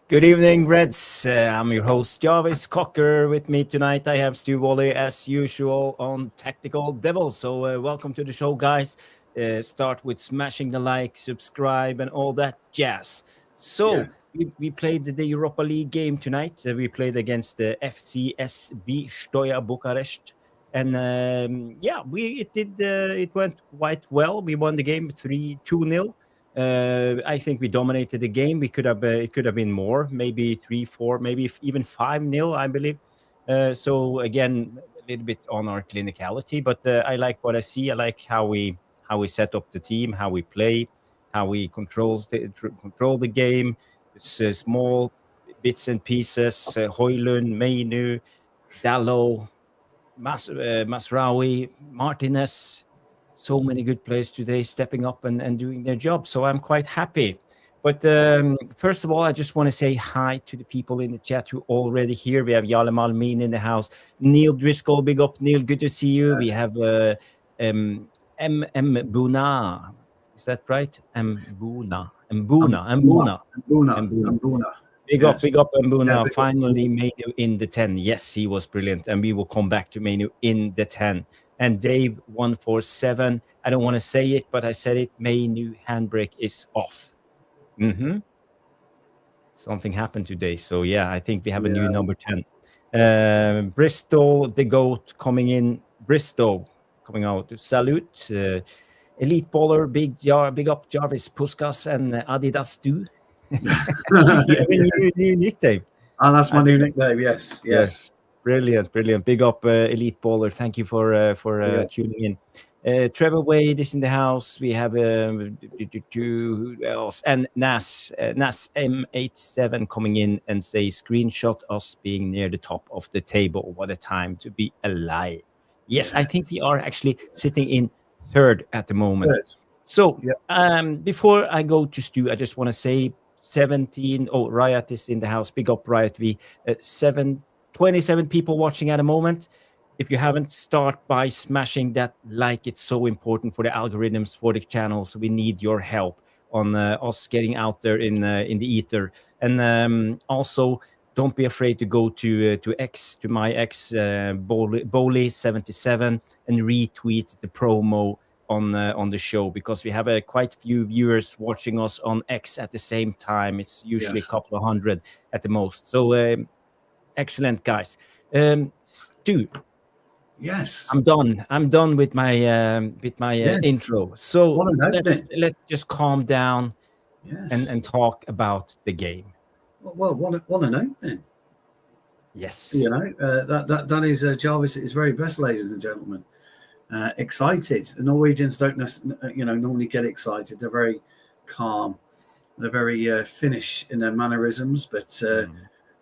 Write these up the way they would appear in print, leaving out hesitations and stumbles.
Good evening, Reds. I'm your host, Jarvis Cocker. With me tonight, I have Stu Woolley, as usual, on Tactical Devil. So welcome to the show, guys. Start with smashing the like, subscribe, and all that jazz. So we played the Europa League game tonight. We played against the FCSB Steaua Bucharest. And it went quite well. We won the game 2-0. I think we dominated the game. It could have been more, maybe 3-4, maybe even 5-0, I believe. So again, a little bit on our clinicality, but I like what I see. I like how we set up the team, how we play, how we control the game. It's small bits and pieces. Højlund, Mainoo, Dalot, Masraoui, Martínez. So many good players today stepping up and doing their job. So I'm quite happy. But first of all, I just want to say hi to the people in the chat who are already here. We have Yale Malmin in the house. Neil Driscoll, big up, Neil. Good to see you. We have M. Buna. Is that right? Mbuna. Big up, Mbuna. Yeah, finally, Mainoo in the 10. Yes, he was brilliant. And we will come back to Mainoo in the 10. And Dave 147, I don't want to say it, but I said it. Mainoo handbrake is off. Something happened today. So, yeah, I think we have a new number 10. Bristol, the GOAT, coming in. Bristol coming out. Salute. Elite Baller, big up Jarvis Puskas and Adidas too. You have a new nickname. Oh, that's my new nickname. Yes. Brilliant. Big up, Elite Baller. Thank you for tuning in. Trevor Wade is in the house. We have who else? And Nas M87 coming in and say, screenshot us being near the top of the table. What a time to be alive. Yes, I think we are actually sitting in third at the moment. So before I go to Stu, I just want to say 17. Oh, Riot is in the house. Big up, Riot V. 27 people watching at the moment. If you haven't, start by smashing that like. It's so important for the algorithms for the channel. So we need your help on us getting out there in the ether. And also, don't be afraid to go to my ex Bowley77 and retweet the promo on the show, because we have quite few viewers watching us on X at the same time. It's usually a couple of hundred at the most. So excellent, guys. Stu. Yes. I'm done with my intro. So let's just calm down and talk about the game. Well, what an opening. Yes. You know, that is Jarvis at his very best, ladies and gentlemen. Excited. The Norwegians don't normally get excited. They're very calm. They're very Finnish in their mannerisms, but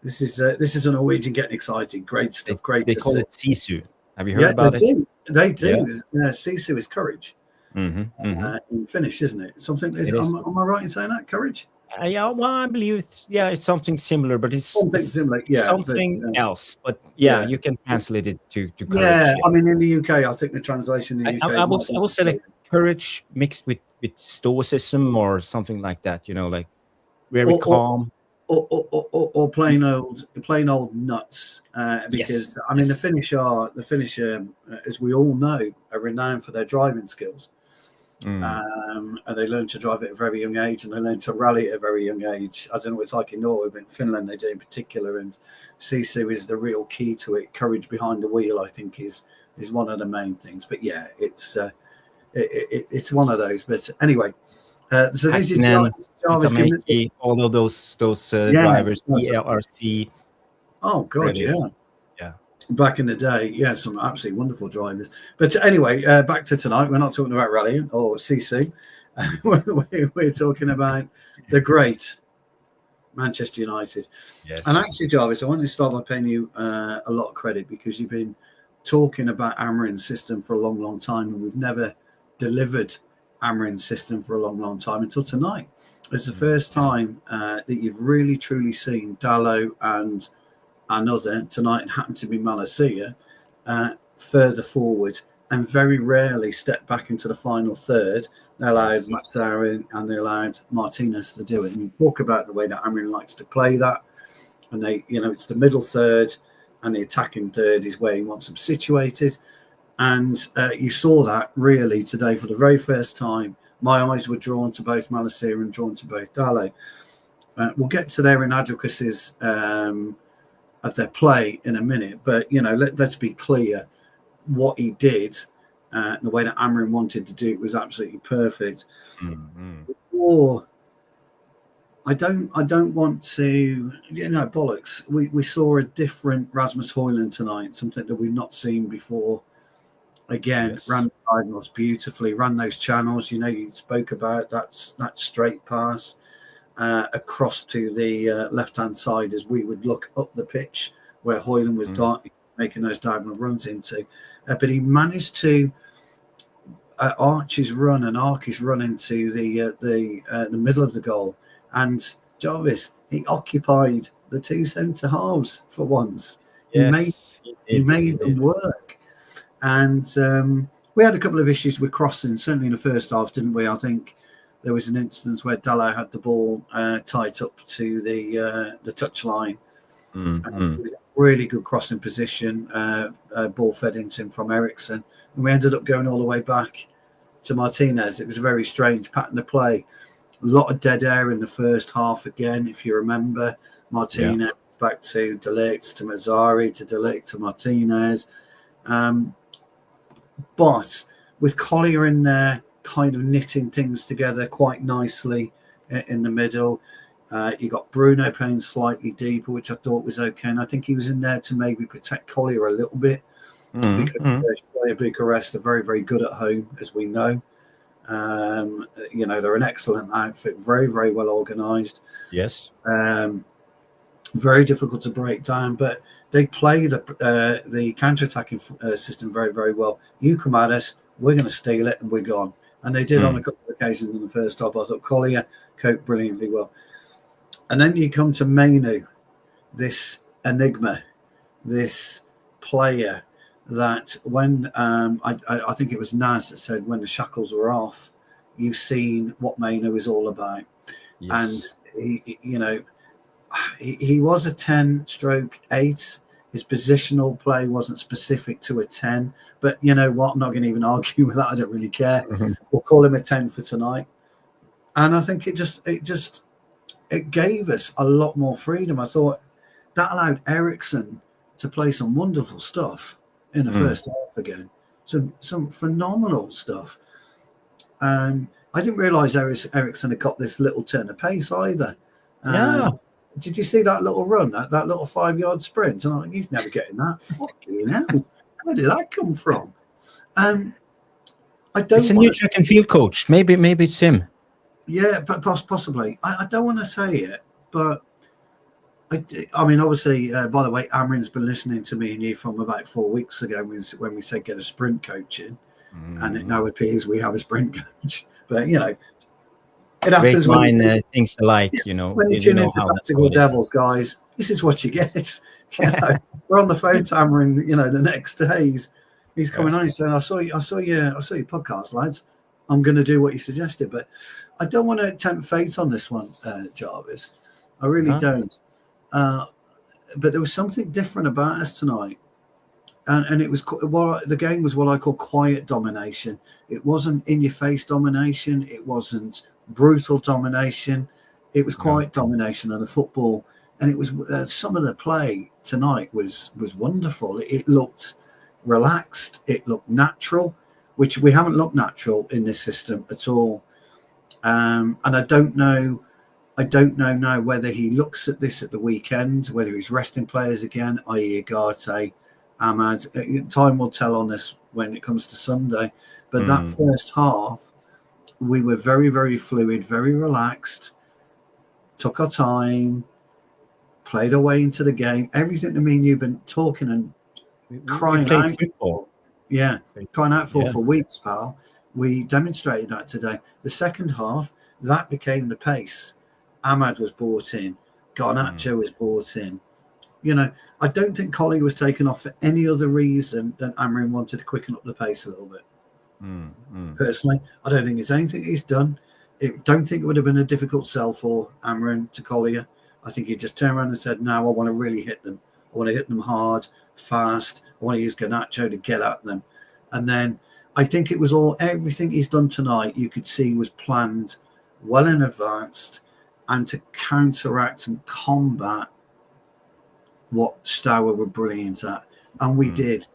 this is a Norwegian getting excited. Great stuff. They call it sisu. Have you heard about it? They do. Sisu is courage. In Finnish, isn't it? Something. Am I right in saying that? Courage. Yeah, well, I believe it's something similar, but it's something similar. Else. But you can translate it to courage. Yeah, I mean, in the UK, I think the translation in the UK. I will say like courage mixed with stoicism or something like that. You know, like very calm. Or plain old nuts. Because I mean, the Finnish, as we all know, are renowned for their driving skills. And they learn to drive at a very young age, and they learn to rally at a very young age. I don't know what it's like in Norway, but in Finland they do in particular. And sisu is the real key to it. Courage behind the wheel, I think, is one of the main things. But yeah, it's one of those. But anyway, so this is Jarvis. All of those drivers, ELRC. Oh God, yeah. Back in the day, some absolutely wonderful drivers. But anyway, back to tonight. We're not talking about rallying or CC. We're talking about the great Manchester United. Yes. And actually, Jarvis, I want to start by paying you a lot of credit, because you've been talking about Amorim's system for a long, long time, and we've never delivered Amorim's system for a long, long time until tonight. It's the first time that you've really, truly seen Dalot and another tonight, and happened to be Malacia, further forward and very rarely stepped back into the final third. They allowed Matthijs and they allowed Martínez to do it. And you talk about the way that Amorim likes to play that. And it's the middle third and the attacking third is where he wants them situated. And you saw that really today for the very first time. My eyes were drawn to both Malacia and drawn to both Dalot. We'll get to their inadequacies of their play in a minute. But, let's be clear. What he did, the way that Amorim wanted to do it was absolutely perfect. Mm-hmm. Or I don't want to, bollocks. We saw a different Rasmus Højlund tonight, something that we've not seen before. Again, ran the diagonals beautifully, ran those channels. You spoke about that straight pass across to the left-hand side as we would look up the pitch where Højlund was making those diagonal runs into. But he managed to arc his run into the middle of the goal. And Jarvis, he occupied the two centre halves for once. Yes, he made them work. And we had a couple of issues with crossing, certainly in the first half, didn't we? I think there was an instance where Dalot had the ball tied up to the touchline. It was a really good crossing position. Ball fed into him from Eriksen. And we ended up going all the way back to Martínez. It was a very strange pattern of play. A lot of dead air in the first half again, if you remember. Martínez back to De Ligt, to Mazzari, to De Ligt, to Martínez. But with Collier in there, kind of knitting things together quite nicely in the middle. You got Bruno playing slightly deeper, which I thought was okay. And I think he was in there to maybe protect Collier a little bit. Because Bucharest are very, very good at home, as we know. They're an excellent outfit, very, very well organised. Yes. Very difficult to break down, but they play the counter-attacking system very, very well. You come at us, we're going to steal it, and we're gone. And they did on a couple of occasions in the first half. I thought Collier coped brilliantly well. And then you come to Mainoo, this enigma, this player that when I think it was Naz that said when the shackles were off, you've seen what Mainoo is all about. Yes. And he was a 10/8. His positional play wasn't specific to a 10, but you know what? I'm not going to even argue with that. I don't really care. We'll call him a 10 for tonight. And I think it gave us a lot more freedom. I thought that allowed Eriksen to play some wonderful stuff in the first half again. Some phenomenal stuff. I didn't realise Eriksen had got this little turn of pace either. Did you see that little run, that little 5-yard sprint? And I'm like, he's never getting that. Fucking hell. Where did that come from? It's a new track and field coach. Maybe it's him. Yeah, but possibly. I don't want to say it, but I mean, obviously, by the way, Amorim's been listening to me and you from about 4 weeks ago when we said get a sprint coach in, and it now appears we have a sprint coach. But, you know, it happens when things alike, you know. When you tune into Tactical Devils, guys, this is what you get. You know, we're on the phone to Amorim, you know, the next day. He's coming on and saying, I saw your podcast, lads. I'm going to do what you suggested. But I don't want to tempt fate on this one, Jarvis. I really don't. But there was something different about us tonight. And it was the game was what I call quiet domination. It wasn't in-your-face domination. It wasn't brutal domination. It was quiet domination of the football. And it was some of the play tonight was wonderful. It looked relaxed. It looked natural, which we haven't looked natural in this system at all. And I don't know now whether he looks at this at the weekend, whether he's resting players again, i.e. Agate, Ahmad. Time will tell on this when it comes to Sunday. But that first half, we were very, very fluid, very relaxed, took our time, played our way into the game. Everything that me and you've been talking and crying out for. Yeah, crying out for weeks, pal. We demonstrated that today. The second half, that became the pace. Ahmad was brought in. Garnacho was brought in. I don't think Kobbie was taken off for any other reason than Amorim wanted to quicken up the pace a little bit. Personally, I don't think it's anything he's done. I don't think it would have been a difficult sell for Amorim to Kobbie. I think he just turned around and said, "Now I want to really hit them. I want to hit them hard, fast. I want to use Garnacho to get at them." And then I think it was everything he's done tonight, you could see was planned well in advance, and to counteract and combat what Stour were brilliant at. And we did.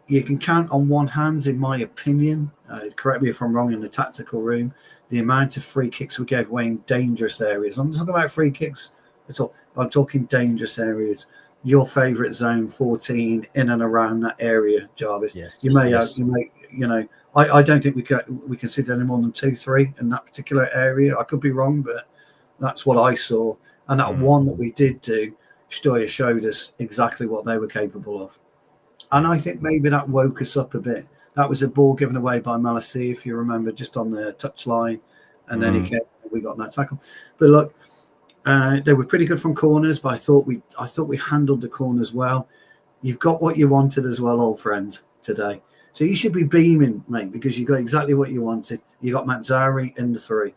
You can count on one hand, in my opinion, correct me if I'm wrong, in the tactical room, the amount of free kicks we gave away in dangerous areas. I'm not talking about free kicks at all. I'm talking dangerous areas. Your favourite zone, 14, in and around that area, Jarvis. Yes. I don't think we considered any more than 2-3 in that particular area. I could be wrong, but that's what I saw. And that one that we did do, Stour showed us exactly what they were capable of. And I think maybe that woke us up a bit. That was a ball given away by Malassi, if you remember, just on the touchline. And then we got that tackle. But look, they were pretty good from corners, but I thought we handled the corners well. You've got what you wanted as well, old friend, today. So you should be beaming, mate, because you got exactly what you wanted. You got Mazzari in the 3.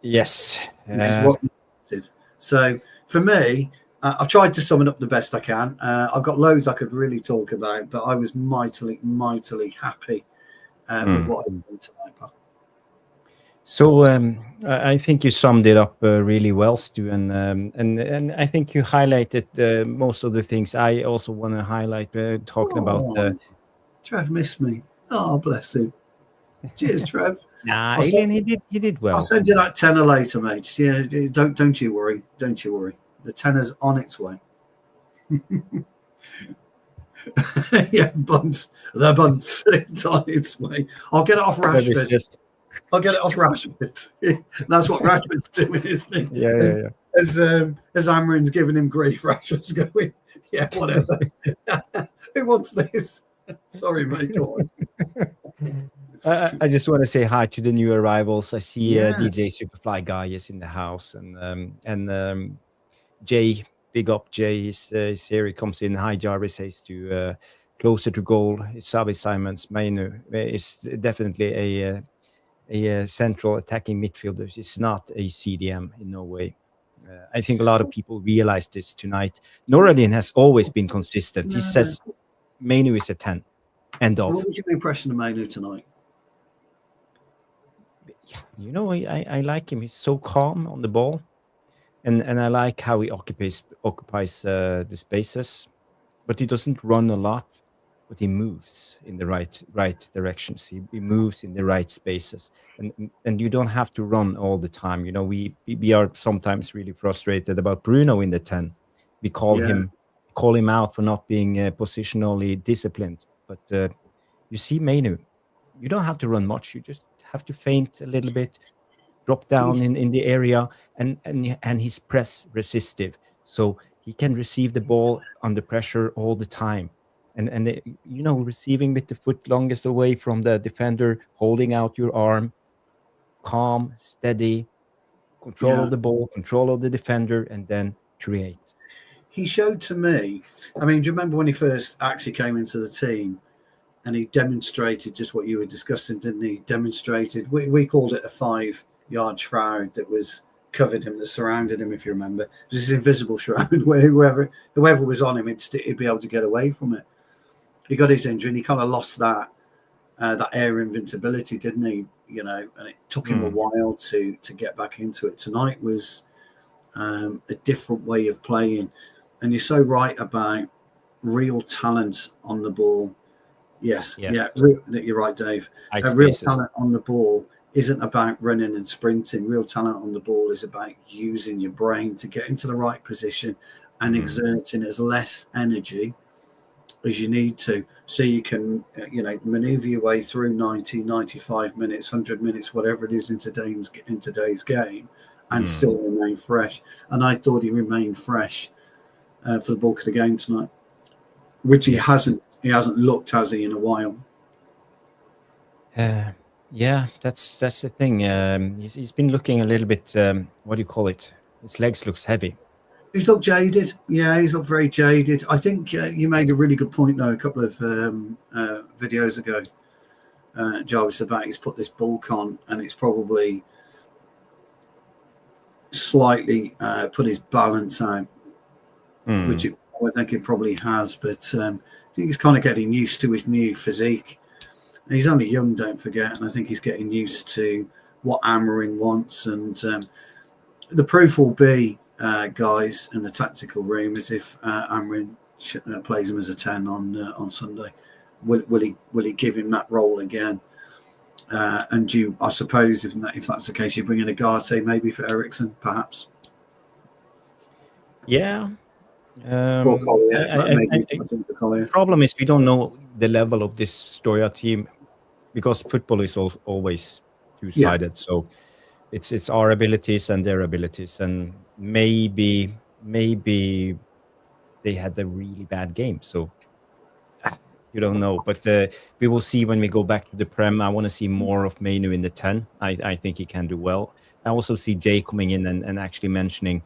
Yes. Which is what you wanted. So for me, I've tried to sum it up the best I can. I've got loads I could really talk about, but I was mightily, mightily happy with what I did tonight, pal. So I think you summed it up really well, Stu, and I think you highlighted most of the things I also want to highlight. Talking about Trev missed me. Oh, bless him. Cheers, Trev. Nah, Alien, he did well. I'll send you that tenner later, mate. Yeah, don't you worry. Don't you worry. The tenner's on its way. Yeah, buns. The buns. It's on its way. I'll get it off Rashford. I'll get it off Rashford. That's what Rashford's doing, isn't it? Yeah. As Amorim's giving him grief, Rashford's going, yeah, whatever. Who wants this? Sorry, mate. Go on. I just want to say hi to the new arrivals. I see DJ Superfly Guy is in the house, and Jay, big up Jay. He's here. He comes in. Hi, Jarvis. Says to closer to goal. It's Xavi Simons. Mainoo is definitely a central attacking midfielder. It's not a CDM in no way. I think a lot of people realize this tonight. Noradin has always been consistent. He says Mainoo is a 10. End of. What was your impression of Mainoo tonight? I like him. He's so calm on the ball. And I like how he occupies the spaces, but he doesn't run a lot, but he moves in the right directions. He moves in the right spaces, and you don't have to run all the time. We are sometimes really frustrated about Bruno in the 10. We call him out for not being positionally disciplined, but you see Mainoo, you don't have to run much. You just have to feint a little bit. Drop down in the area, and he's press resistive, so he can receive the ball under pressure all the time, and receiving with the foot longest away from the defender, holding out your arm, calm, steady, control of the ball, control of the defender, and then create. He showed to me, I mean, do you remember when he first actually came into the team? And he demonstrated just what you were discussing, didn't he? Demonstrated, we called it a 5-yard shroud that was covered him, that surrounded him, if you remember. It was this invisible shroud where whoever was on him, he'd be able to get away from it. He got his injury and he kind of lost that air invincibility, didn't he? And it took him a while to get back into it. Tonight was a different way of playing. And you're so right about real talent on the ball. Yes. Yeah, you're right, Dave. Real talent on the ball isn't about running and sprinting. Real talent on the ball is about using your brain to get into the right position and exerting as less energy as you need to, so you can maneuver your way through 90, 95 minutes, 100 minutes, whatever it is in today's game, and still remain fresh. And I thought he remained fresh for the bulk of the game tonight, which he hasn't looked, has he, in a while? Yeah, that's the thing. He's been looking a little bit. What do you call it? His legs looks heavy. He's looked jaded. Yeah, he's looked very jaded. I think you made a really good point, though, a couple of videos ago, Jarvis, about he's put this bulk on and it's probably slightly put his balance out, which I think it probably has. But I think he's kind of getting used to his new physique. And he's only young, don't forget, and I think he's getting used to what Amorim wants. And the proof will be, guys, in the tactical room, is if Amorim plays him as a 10 on Sunday. Will he give him that role again? And I suppose, if that's the case, you bring in a Ugarte maybe for Eriksen, perhaps. Yeah. The problem is we don't know the level of this Stoya team, because football is always two-sided. Yeah. So it's our abilities and their abilities, and maybe they had a really bad game. So you don't know, but we will see when we go back to the Prem. I want to see more of Mainoo in the 10. I think he can do well. I also see Jay coming in and actually mentioning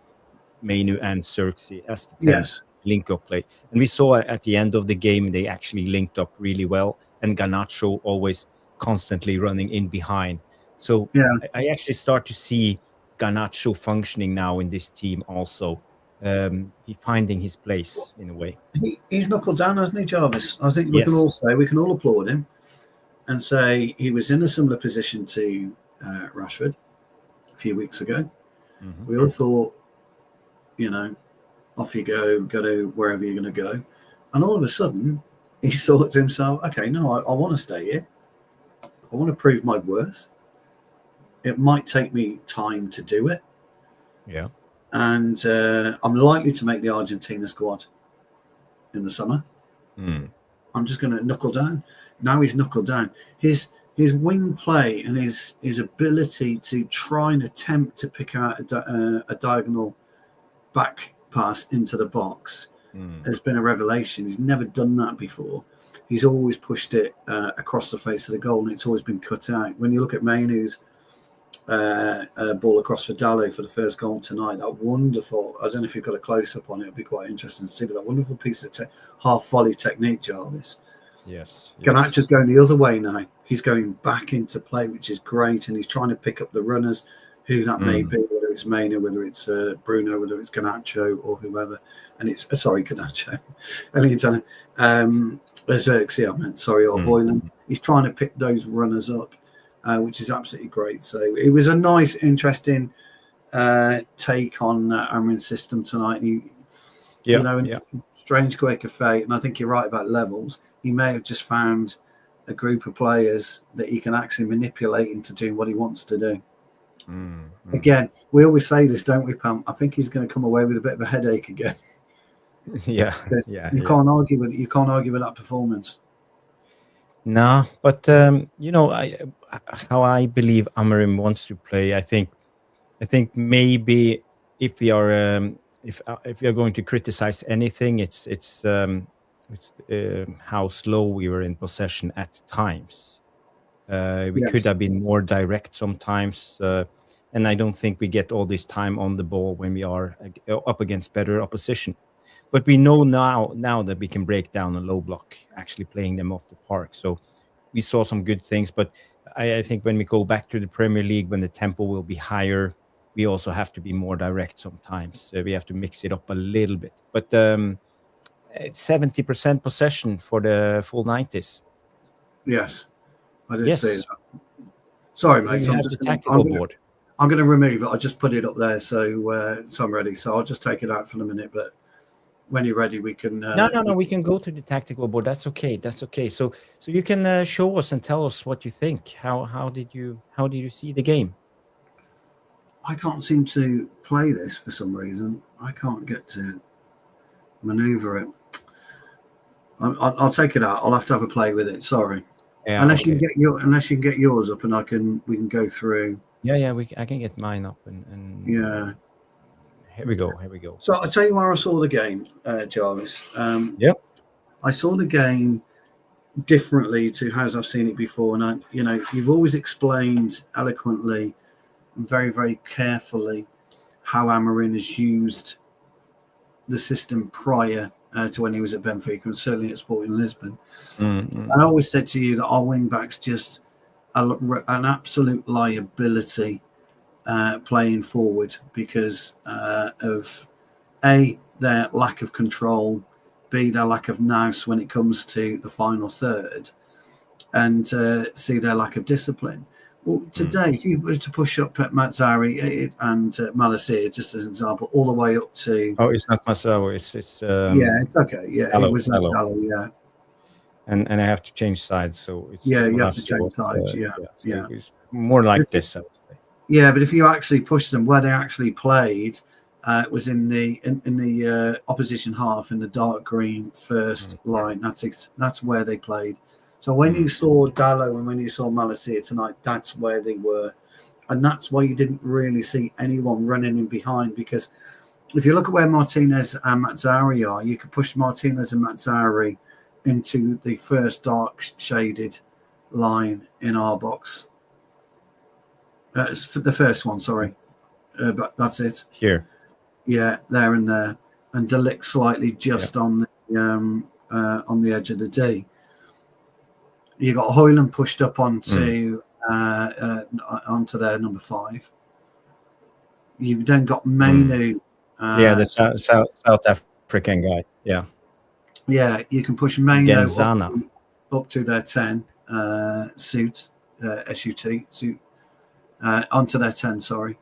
Mainoo and Xerxes as the 10 link-up play. And we saw at the end of the game, they actually linked up really well, and Garnacho always constantly running in behind. So I actually start to see Garnacho functioning now in this team also. He's finding his place in a way. He's knuckled down, hasn't he, Jarvis? I think we can all applaud him and say he was in a similar position to Rashford a few weeks ago. Mm-hmm. We all thought, off you go to wherever you're going to go. And all of a sudden, he thought to himself, okay, no, I want to stay here. I want to prove my worth. It might take me time to do it. Yeah. And I'm likely to make the Argentina squad in the summer. I'm just going to knuckle down. Now he's knuckled down. His wing play and his ability to try and attempt to pick out a diagonal back pass into the box has been a revelation. He's never done that before. He's always pushed it across the face of the goal, and it's always been cut out. When you look at Mainoo's ball across for Dalot for the first goal tonight, that wonderful, I don't know if you've got a close-up on it, it'd be quite interesting to see, but that wonderful piece of half-volley technique, Jarvis. Yes. Garnacho's going the other way now. He's going back into play, which is great, and he's trying to pick up the runners, who that may be, whether it's Mainoo, whether it's Bruno, whether it's Garnacho or whoever. And it's, Garnacho. Xerxes, I meant, or Højlund. He's trying to pick those runners up, which is absolutely great. So it was a nice, interesting take on Amorim's system tonight. Strange quirk of fate, and I think you're right about levels. He may have just found a group of players that he can actually manipulate into doing what he wants to do. Again, we always say this, don't we, Pam? I think he's going to come away with a bit of a headache again. You can't argue with it. You can't argue with that performance. No, but how I believe Amorim wants to play. I think maybe if we are if we are going to criticize anything, it's how slow we were in possession at times. We could have been more direct sometimes, and I don't think we get all this time on the ball when we are up against better opposition. But we know now that we can break down a low block, actually playing them off the park. So we saw some good things, but I think when we go back to the Premier League, when the tempo will be higher, we also have to be more direct sometimes. We have to mix it up a little bit. But it's 70% possession for the full 90s. Yes, I did say that. Sorry, mate. I'm going to remove it. I just put it up there, so I'm ready. So I'll just take it out for a minute. But when you're ready, we can. No. We can go to the tactical board. That's okay. So you can show us and tell us what you think. How did you see the game? I can't seem to play this for some reason. I can't get to maneuver it. I'll take it out. I'll have to have a play with it. Sorry. Yeah, unless you can get yours up, and we can go through. Yeah. I can get mine up and yeah. Here we go. So I'll tell you where I saw the game, Jarvis. Yep. I saw the game differently to how I've seen it before, and you've always explained eloquently and very, very carefully how Amorim has used the system prior to when he was at Benfica and certainly at Sporting Lisbon. Mm-hmm. I always said to you that our wing backs just an absolute liability playing forward because of A, their lack of control, B, their lack of nous when it comes to the final third, and C, their lack of discipline. Well, today, if you were to push up Mazzari and Malacia, just as an example, all the way up to... Oh, it's not Mazzaro, it's it's okay. Yeah, Dalot, it was Dalot, yeah. And I have to change sides, so it's... Yeah, you have to change sides, so it's more like this, I would say. Yeah, but if you actually push them, where they actually played was in the opposition half in the dark green first line. That's where they played. So when you saw Dalot and when you saw Malacia tonight, that's where they were. And that's why you didn't really see anyone running in behind, because if you look at where Martínez and Mazzari are, you could push Martínez and Mazzari into the first dark shaded line in our box. It's the first one, sorry. But that's it. Here. Yeah, there and there. And Ligt slightly just on the edge of the D. You got Højlund pushed up onto their number 5. You've then got Mainoo. The South African guy. Yeah. Yeah, you can push Mainoo up to their 10 suit, onto their 10. Sorry,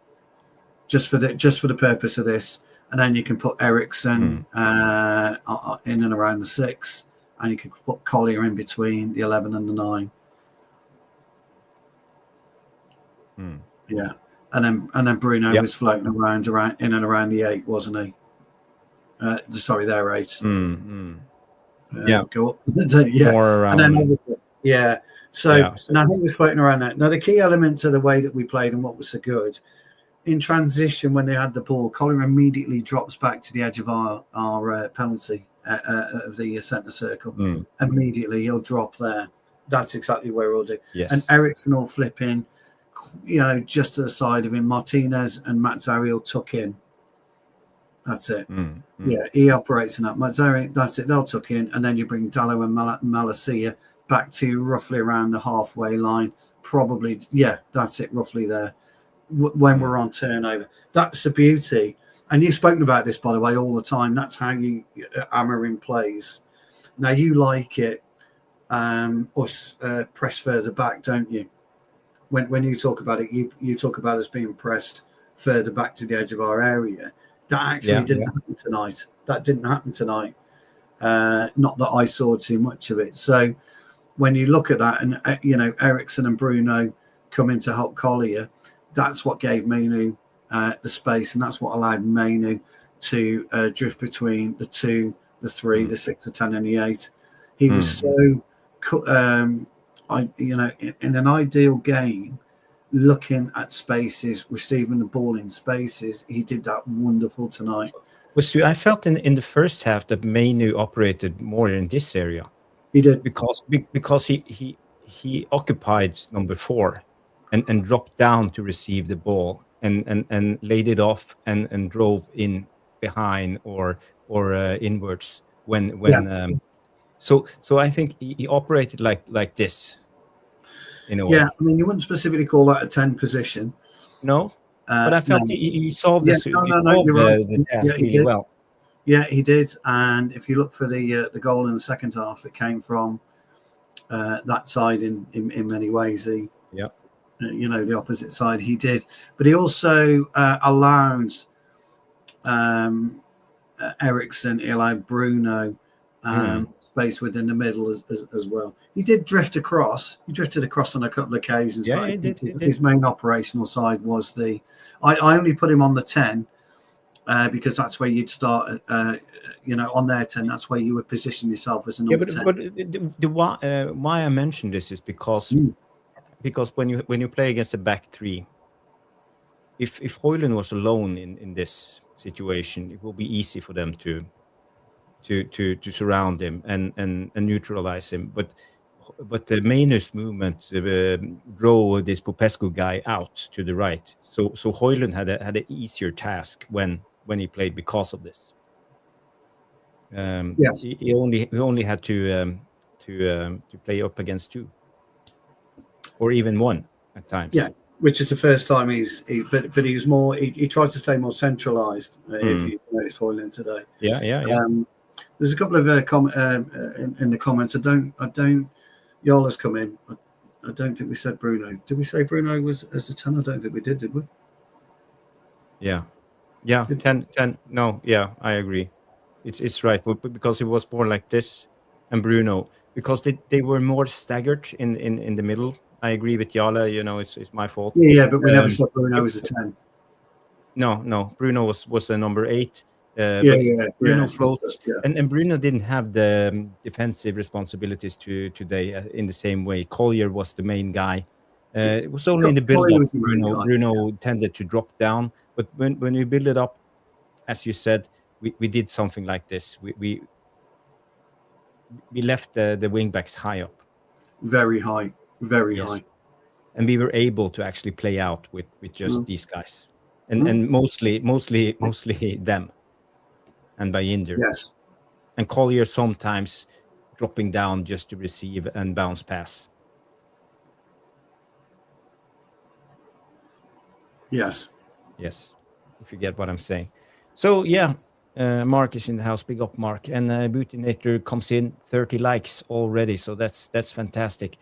just for the purpose of this, and then you can put Eriksen in and around the 6. And you can put Collier in between the 11 and the 9. Yeah, and then Bruno was floating around in and around the 8, wasn't he? Sorry, they're 8. Go up. More around. And then So now he was floating around that. Now the key element to the way that we played and what was so good in transition when they had the ball, Collier immediately drops back to the edge of our penalty. Of the centre circle, immediately he'll drop there. That's exactly where he'll do. Yes. And Eriksen will flip in, just to the side of him. Martínez and Mazzari will tuck in. That's it. Yeah, he operates in that. Mazzari, that's it. They'll tuck in, and then you bring Dalot and Malacia back to roughly around the halfway line. Probably, that's it, roughly there. When we're on turnover, that's the beauty. And you've spoken about this, by the way, all the time. That's how Amorim plays. Now, you like it, us press further back, don't you? When you talk about it, you talk about us being pressed further back to the edge of our area. That actually didn't happen tonight. That didn't happen tonight. Not that I saw too much of it. So when you look at that, and Eriksen and Bruno come in to help Collier, that's what gave Mainoo the space, and that's what allowed Mainoo to drift between the 2, the 3, the 6, the 10, and the 8. He was so, in an ideal game, looking at spaces, receiving the ball in spaces. He did that wonderful tonight. Well, I felt in the first half that Mainoo operated more in this area. He did because he occupied number 4 and dropped down to receive the ball. And laid it off and drove in behind or inwards so I think he operated like this in a way. Yeah, I mean, you wouldn't specifically call that a 10 position. No, but I felt he solved this. The task really well. Yeah, he did. And if you look for the goal in the second half, it came from that side in many ways. The opposite side he did, but he also allowed Eriksen, he allowed Bruno space within the middle as well. He did drift across. He drifted across on a couple of occasions. Yeah, he did. His main operational side was I only put him on the 10 because that's where you'd start. On their 10, that's where you would position yourself as a number 10. But why I mentioned this is because when you play against a back 3, if Højlund was alone in this situation, it will be easy for them to surround him and neutralize him. But the Mainoo's movement drove this Popescu guy out to the right. So Højlund had an easier task when he played because of this. Yes. He only had to play up against 2 or even 1 at times. Yeah, which is the first time but he was more. He tried to stay more centralised. If you noticed Højlund today. Yeah. There's a couple of in the comments. I don't. Yola's come in. I don't think we said Bruno. Did we say Bruno was as a 10? I don't think we did we? Yeah. 10. No, yeah, I agree. It's right, but because he was born like this, and Bruno, because they were more staggered in the middle. I agree with Yala. It's my fault. Yeah, but we never said Bruno was a 10. No. Bruno was the number 8. Bruno floats, and Bruno didn't have the defensive responsibilities today in the same way. Collier was the main guy. It was only in the build-up Bruno tended to drop down, but when we build it up, as you said, we did something like this. We left the wing backs high up, very high, high, and we were able to actually play out with just these guys, and mostly them. And Binder. Yes. And Collier sometimes dropping down just to receive and bounce pass. Yes. If you get what I'm saying. So, yeah, Mark is in the house. Big up, Mark. And Bootinator comes in, 30 likes already. So that's fantastic.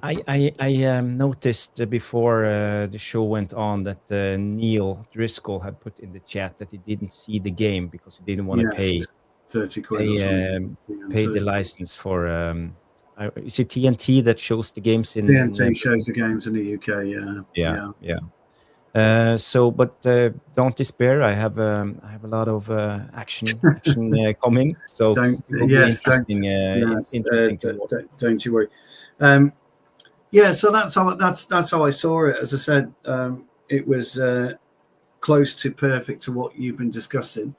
I noticed before the show went on that Neil Driscoll had put in the chat that he didn't see the game because he didn't want to pay 30 quid pay the license for is it TNT that shows the games in TNT shows the games in the UK. Yeah. But don't despair. I have a lot of action coming. So don't interesting you worry. So that's how I saw it. As I said, it was close to perfect to what you've been discussing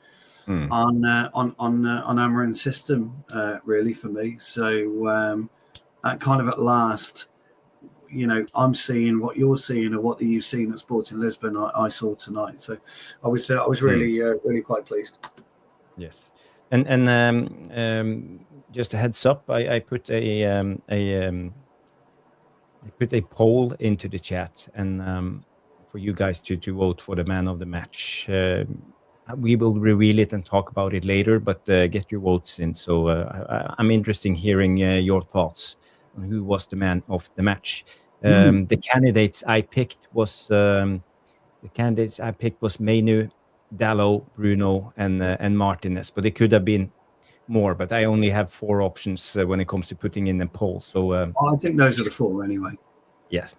on Amorim's system, really for me. So kind of at last, I'm seeing what you're seeing, or what you've seen at Sporting Lisbon. I saw tonight. So I was really really quite pleased. Yes, and just a heads up, I put a poll into the chat, and for you guys to vote for the man of the match. We will reveal it and talk about it later, but get your votes in. So I'm interested in hearing your thoughts on who was the man of the match. The candidates I picked was Mainoo, Dalot, Bruno, and Martínez. But it could have been more, but I only have 4 options when it comes to putting in a poll. So I think those are the 4 anyway. Yes.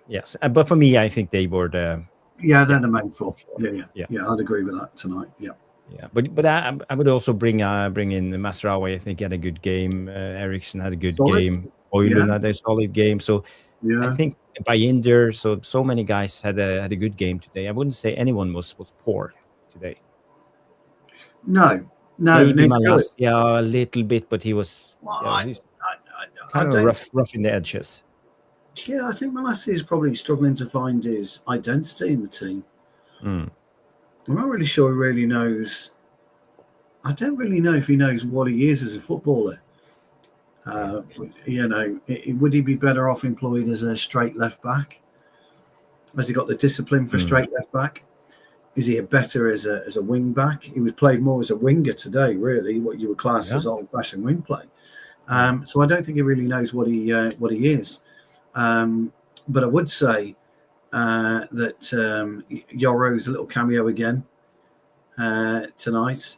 But for me, I think they were the they're the main 4. Yeah. I'd agree with that tonight. Yeah. But I would also bring in Masraoui. I think he had a good game. Eriksson had a good game. Højlund had a solid game. So I think Binder. So many guys had a good game today. I wouldn't say anyone was poor today. No. Maybe Malacia a little bit, but he was kind of rough in the edges. Yeah, I think Malacia is probably struggling to find his identity in the team. I'm not really sure he really knows. I don't really know if he knows what he is as a footballer. Would he be better off employed as a straight left back? Has he got the discipline for straight left back? Is he better as a wing back? He was played more as a winger today, really, what you would class as old-fashioned wing play. So I don't think he really knows what he is. But I would say that Yoro's a little cameo again tonight.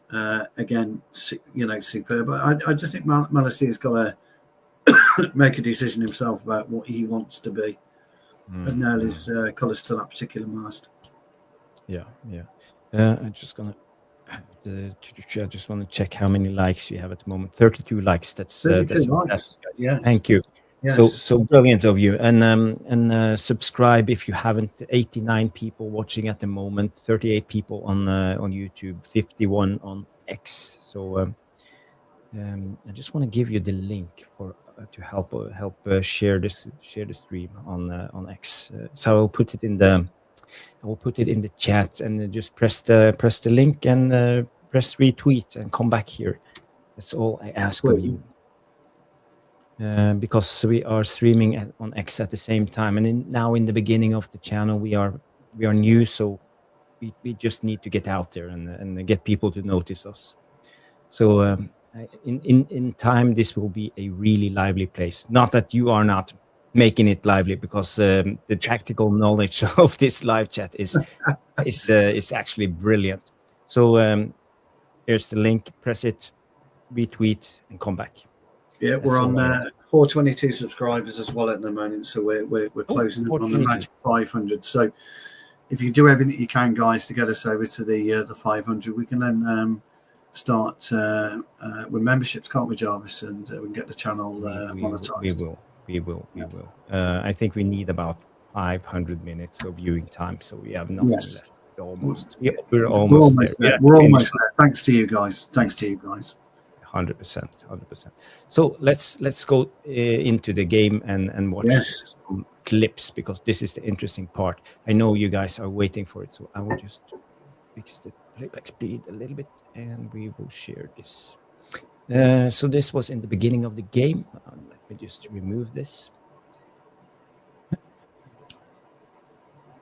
Again, superb. But I just think Malacia's got to make a decision himself about what he wants to be and nail his colours to that particular mast. Yeah. I'm just gonna. I just want to check how many likes we have at the moment. 32 likes. That's fantastic. Yes. Thank you. Yes. So brilliant of you. And subscribe if you haven't. 89 people watching at the moment. 38 people on YouTube. 51 on X. So I just want to give you the link to help share the stream on X. So I'll put it in the chat, and just press the link and press retweet and come back here. That's all I ask of you. Because we are streaming on X at the same time, and now in the beginning of the channel, we are new, so we just need to get out there and get people to notice us. So in time, this will be a really lively place. Not that you are not making it lively, because the tactical knowledge of this live chat is actually brilliant. So here's the link. Press it, retweet, and come back. Yeah, we're on 422 subscribers as well at the moment, so we're closing in on the magic 500. So if you do everything that you can, guys, to get us over to the 500, we can then start with memberships, can't we, Jarvis? And we can get the channel monetized. We will. I think we need about 500 minutes of viewing time, so we have nothing left. It's almost. We're almost there. Yeah, we're almost there. Thanks to you guys. 100%. So let's go into the game and watch some clips, because this is the interesting part. I know you guys are waiting for it, so I will just fix the playback speed a little bit, and we will share this. So this was in the beginning of the game. Let me just remove this.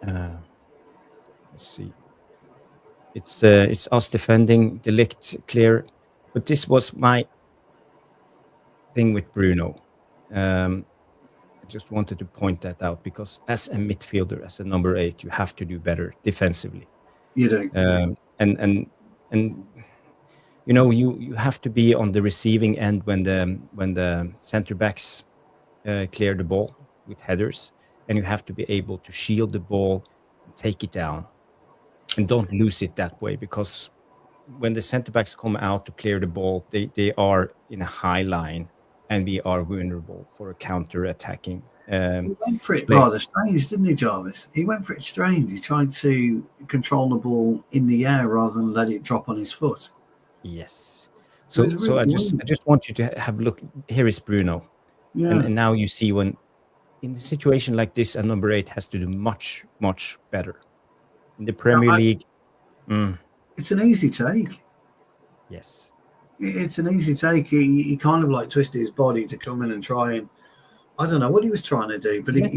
Let's see. It's us defending, the Ligt clear. But this was my thing with Bruno. I just wanted to point that out, because as a midfielder, as a number 8, you have to do better defensively. You do. And you know, you have to be on the receiving end when the center backs clear the ball with headers, and you have to be able to shield the ball, take it down, and don't lose it that way, because when the center backs come out to clear the ball, they are in a high line, and we are vulnerable for a counter-attacking. He went for it rather strange, didn't he, Jarvis? He went for it strange. He tried to control the ball in the air rather than let it drop on his foot. Yes. So I just want you to have a look. Here is Bruno. Yeah. And now you see, when in a situation like this, a number 8 has to do much, much better. In the Premier League... It's an easy take. Yes. It's an easy take. He kind of like twisted his body to come in and try and... I don't know what he was trying to do, but his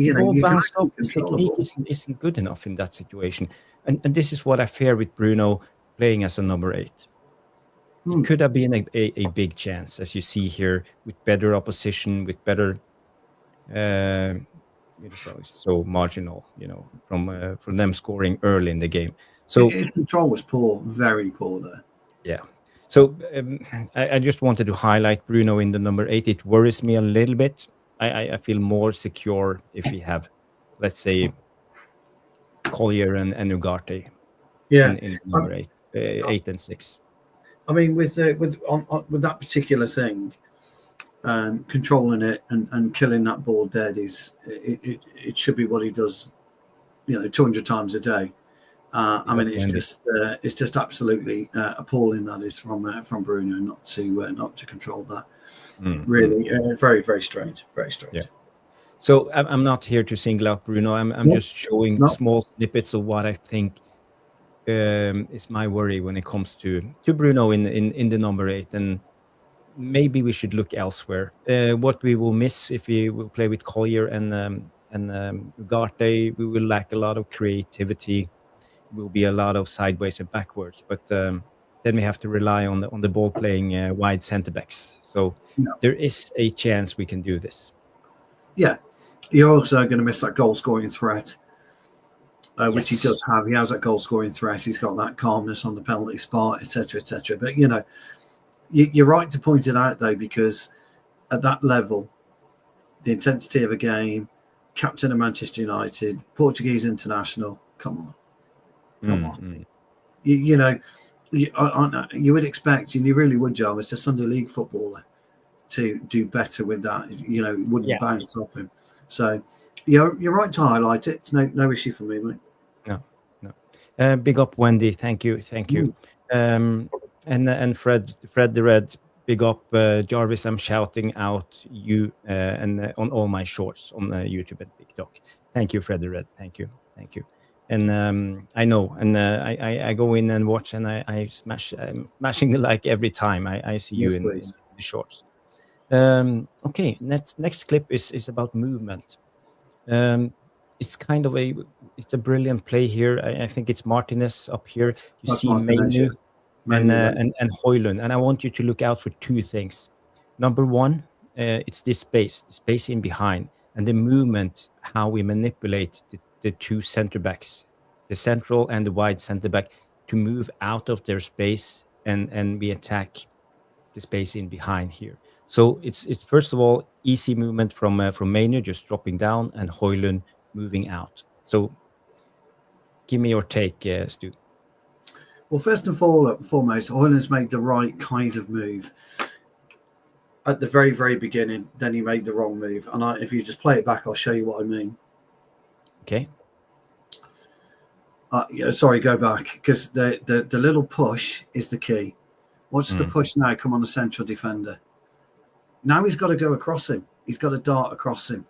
technique isn't good enough in that situation. And this is what I fear with Bruno playing as a number 8. It could have been a big chance, as you see here, with better opposition, with better... so marginal, from them scoring early in the game. So his control was poor, very poor there. Yeah. So I just wanted to highlight Bruno in the number 8. It worries me a little bit. I feel more secure if we have, let's say, Collier and Ugarte. Yeah. In number 8 and 6. I mean, with that particular thing, controlling it and killing that ball dead it should be what he does, 200 times a day. I mean, it's just absolutely appalling, that is, from Bruno not to control that. Really, very, very strange, very strange. Yeah. So I'm not here to single out Bruno. I'm just showing small snippets of what I think is my worry when it comes to Bruno in the number 8, and maybe we should look elsewhere. What we will miss if we will play with Collier and Ugarte, we will lack a lot of creativity. Will be a lot of sideways and backwards, but then we have to rely on the ball playing wide centre backs. So there is a chance we can do this. Yeah, you're also going to miss that goal scoring threat, which he does have. He has that goal scoring threat. He's got that calmness on the penalty spot, etc., etc. But you're right to point it out, though, because at that level, the intensity of a game, captain of Manchester United, Portuguese international. Come on. You would expect, and you really would, Jarvis, a Sunday League footballer to do better with that. It wouldn't bounce off him. So you're right to highlight it. It's no issue for me, mate. No. Big up, Wendy. Thank you. And Fred the Red. Big up, Jarvis. I'm shouting out you and on all my shorts on YouTube and TikTok. Thank you, Fred the Red. Thank you. and I know, and I go in and watch, and I smash, I'm smashing like every time I see you Yes, in please. the shorts. Okay, next clip is about movement. It's kind of it's a brilliant play here. I think it's Martínez up here. You That's see Martínez, yeah. Mainoo and Mainoo, right? and Højlund, and I want you to look out for two things. Number one, it's the space in behind, and the movement, how we manipulate the two center backs, the central and the wide center back, to move out of their space, and we attack the space in behind here. So it's first of all easy movement from Mainoo, just dropping down, and Højlund moving out. So give me your take, Stu. Well, first and foremost, Højlund's made the right kind of move at the very, very beginning. Then he made the wrong move. And if you just play it back, I'll show you what I mean. Okay. Sorry, go back, because the little push is the key. Watch the push now come on the central defender. Now he's got to go across him. He's got to dart across him.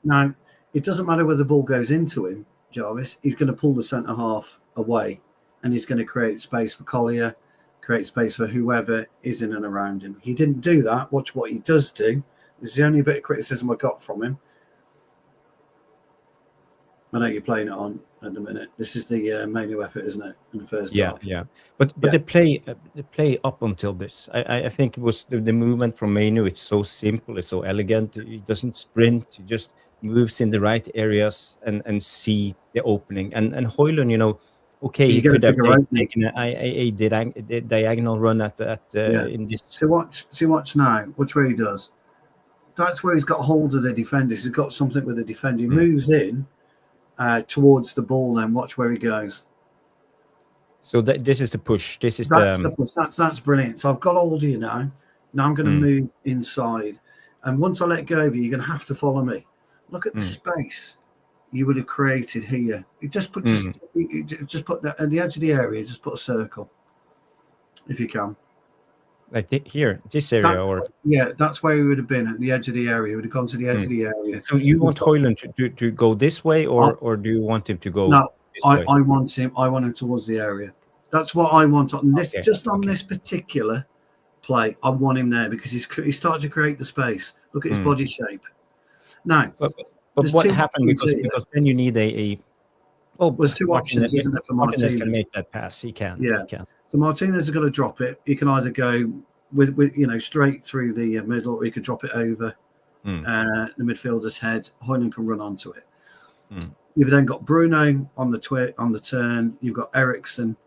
Now, it doesn't matter whether the ball goes into him, Jarvis. He's going to pull the centre half away, and he's going to create space for Collier, create space for whoever is in and around him. He didn't do that. Watch what he does do. This is the only bit of criticism I got from him. I know you're playing it on at the minute. This is the Mainoo effort, isn't it? In the first half. Yeah. But the play up until this, I think it was the movement from Mainoo. It's so simple. It's so elegant. He doesn't sprint. He just moves in the right areas and see the opening. And Højlund, okay, he could have taken a diagonal run at in this. So watch now. Watch where he does. That's where he's got hold of the defenders. He's got something with the defender. He moves in towards the ball. Then watch where he goes. So this is the push. That's the push. That's brilliant. So I've got hold of you now. Now I'm going to move inside, and once I let go of you, you're going to have to follow me. Look at the space you would have created here. You just put that at the edge of the area. Just put a circle, if you can. Like here, this area, that's where he would have been, at the edge of the area. He would have gone to the edge of the area. So you want Højlund to go this way, or do you want him to go? No, I want him. I want him towards the area. That's what I want on this. Just on this particular play, I want him there because he's starting to create the space. Look at his body shape. Now, but what happened because then you need there's two options, isn't it, for Martínez? Martínez can make that pass. He can. Yeah. He can. So Martínez is going to drop it. He can either go with straight through the middle, or he could drop it over the midfielder's head. Højlund can run onto it. You've then got Bruno on the turn. You've got Eriksson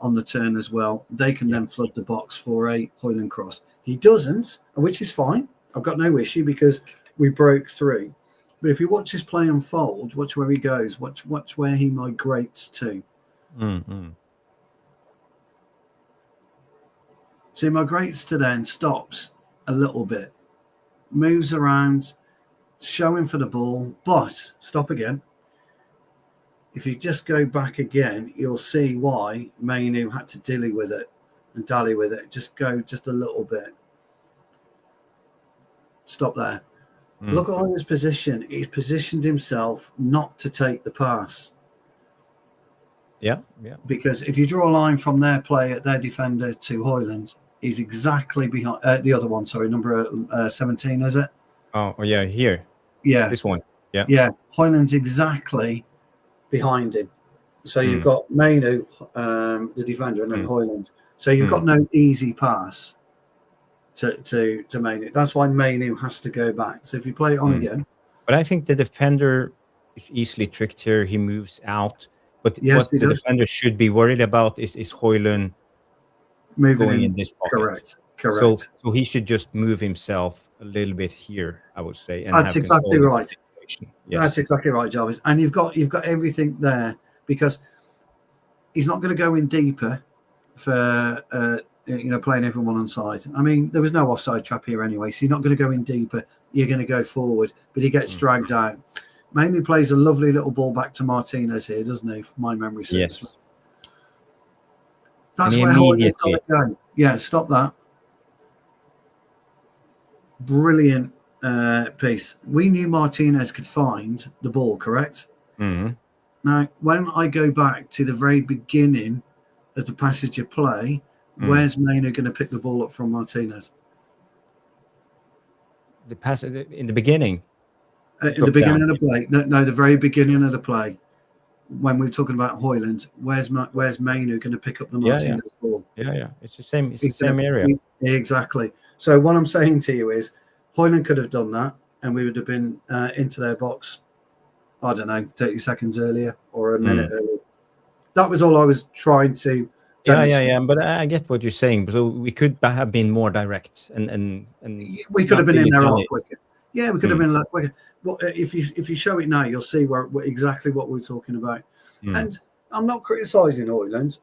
on the turn as well. They can then flood the box for a Højlund cross. He doesn't, which is fine. I've got no issue because we broke through. But if you watch his play unfold, watch where he goes. Watch where he migrates to. So he migrates to then, stops a little bit, moves around, showing for the ball, but stop again. If you just go back again, you'll see why Mainoo had to dally with it. Just go just a little bit. Stop there. Look at his position. He's positioned himself not to take the pass. Yeah. Because if you draw a line from their defender to Højlund, he's exactly behind the other one. Sorry, number 17, is it? Oh yeah, here. Yeah, this one. Yeah. Højlund's exactly behind him. So you've got Mainoo, the defender, and then Højlund. So you've got no easy pass to Mainoo. That's why Mainoo has to go back. So if you play it on again. But I think the defender is easily tricked here. He moves out. But yes, what the defender should be worried about is Højlund moving in this pocket. Correct. So he should just move himself a little bit here, I would say. And that's exactly right. Yes. That's exactly right, Jarvis. And you've got everything there because he's not going to go in deeper for playing everyone on side. I mean, there was no offside trap here anyway, so you're not going to go in deeper. You're going to go forward, but he gets dragged out. Mainly plays a lovely little ball back to Martínez here, doesn't he? If my memory serves. Yes. That's where Højlund's got to go. Yeah, stop that. Brilliant piece. We knew Martínez could find the ball, correct? Now, when I go back to the very beginning of the passage of play, where's Mainoo going to pick the ball up from Martínez? The pass in the beginning. In the beginning of the play. No, the very beginning of the play. When we were talking about Højlund, where's Mainoo going to pick up the Martínez ball? Yeah. It's the same. It's the same area. Exactly. So what I'm saying to you is, Højlund could have done that, and we would have been into their box, I don't know, 30 seconds earlier or a minute earlier. That was all I was trying to demonstrate. Yeah. But I get what you're saying. So we could have been more direct, and we could have been in there a lot quicker. Yeah, we could have been a lot quicker. Well, if you show it now, you'll see exactly what we're talking about. And I'm not criticising Højlund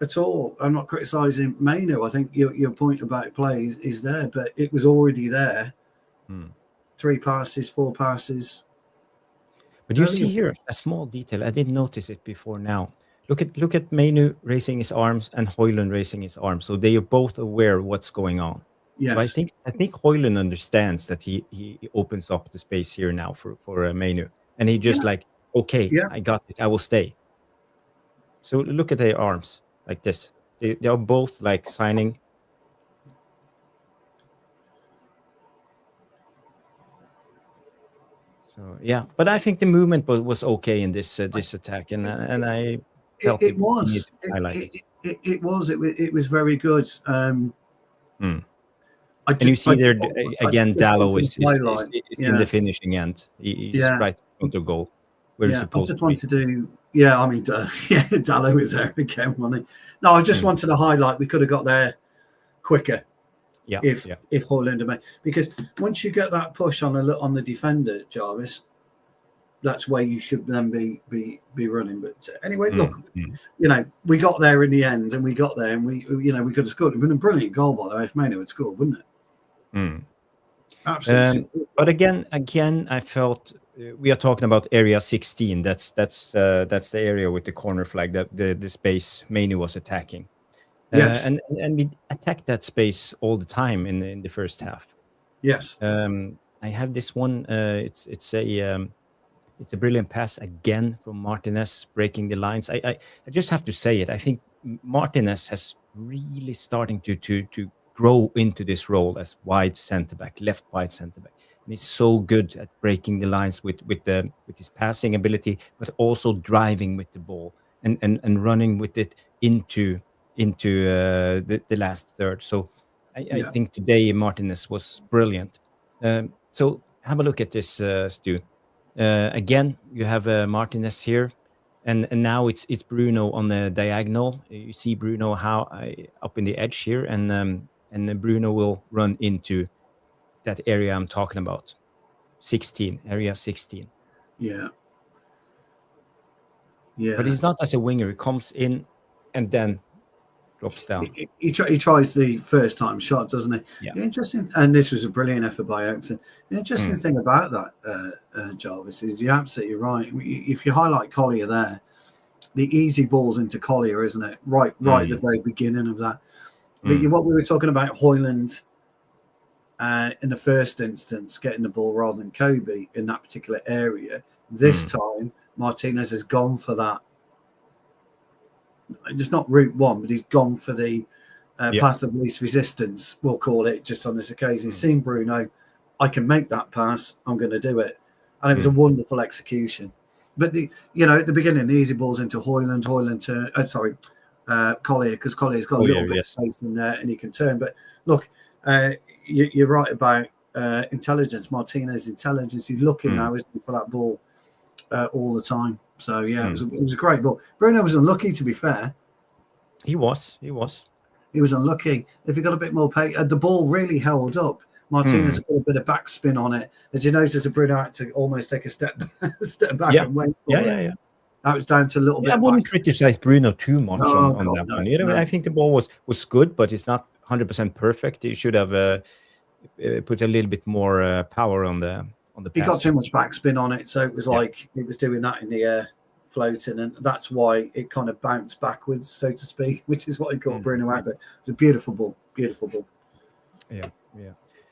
at all. I'm not criticising Mainoo. I think your point about play is there, but it was already there. 3 passes, 4 passes. But you see here a small detail. I didn't notice it before now. Look at Mainoo raising his arms and Højlund raising his arms. So they are both aware of what's going on. Yes. So I think Højlund understands that he opens up the space here now for Mainoo. And he just okay, I got it. I will stay. So look at their arms like this. They are both signing. So but I think the movement was okay in this attack, and I felt it was. It was very good. And you see there again, Dalot is in the finishing end. He's right in front of goal. Where he's supposed to be. Dalot is there again, wasn't he? No, I just wanted to highlight we could have got there quicker. If Højlund had made, because once you get that push on the defender, Jarvis, that's where you should then be running. But anyway, look, we got there in the end, and we got there, and we could have scored. It would have been a brilliant goal, by the way, if Mainoo had scored, wouldn't it? Absolutely. But again, I felt we are talking about area 16. That's the area with the corner flag, that the space Mainoo was attacking. Yes, and we attacked that space all the time in the first half. Yes. I have this one. It's a brilliant pass again from Martínez, breaking the lines. I just have to say it. I think Martínez has really starting to grow into this role as wide centre back, left wide centre back. And he's so good at breaking the lines with his passing ability, but also driving with the ball and running with it into the last third. So I think today Martínez was brilliant. So have a look at this, Stu. Again, you have Martínez here, and now it's Bruno on the diagonal. You see Bruno up in the edge here, and then Bruno will run into that area I'm talking about, area 16. Yeah. But he's not as a winger. He comes in and then drops down. He tries the first time shot, doesn't he? Yeah. Interesting. And this was a brilliant effort by Oakson. The interesting thing about that, Jarvis, is you're absolutely right. If you highlight Collier there, the easy balls into Collier, isn't it? Right at the very beginning of that. But what we were talking about, Højlund, in the first instance, getting the ball rather than Kobbie in that particular area. This time, Martínez has gone for that. It's not route one, but he's gone for the path of least resistance, we'll call it, just on this occasion. He's seen Bruno, I can make that pass, I'm going to do it. And it was a wonderful execution. But, at the beginning, the easy balls into Højlund Collier, because Collier's got a little bit of space in there and he can turn. But look, you're right about intelligence, Martínez's intelligence. He's looking now, isn't he, for that ball all the time. So, it was a great ball. Bruno was unlucky, to be fair. He was. He was unlucky. If he got a bit more pay, the ball really held up. Martínez put a bit of backspin on it. Did you notice that Bruno had to almost take a step back and wait for it? Yeah. That was down to a little bit. I wouldn't criticize Bruno too much on that one. No. I think the ball was good, but it's not 100% perfect. He should have put a little bit more power on the pass. He got too much backspin on it, so it was like it was doing that in the air, floating, and that's why it kind of bounced backwards, so to speak, which is what he got Bruno out. But it was a beautiful ball. Yeah.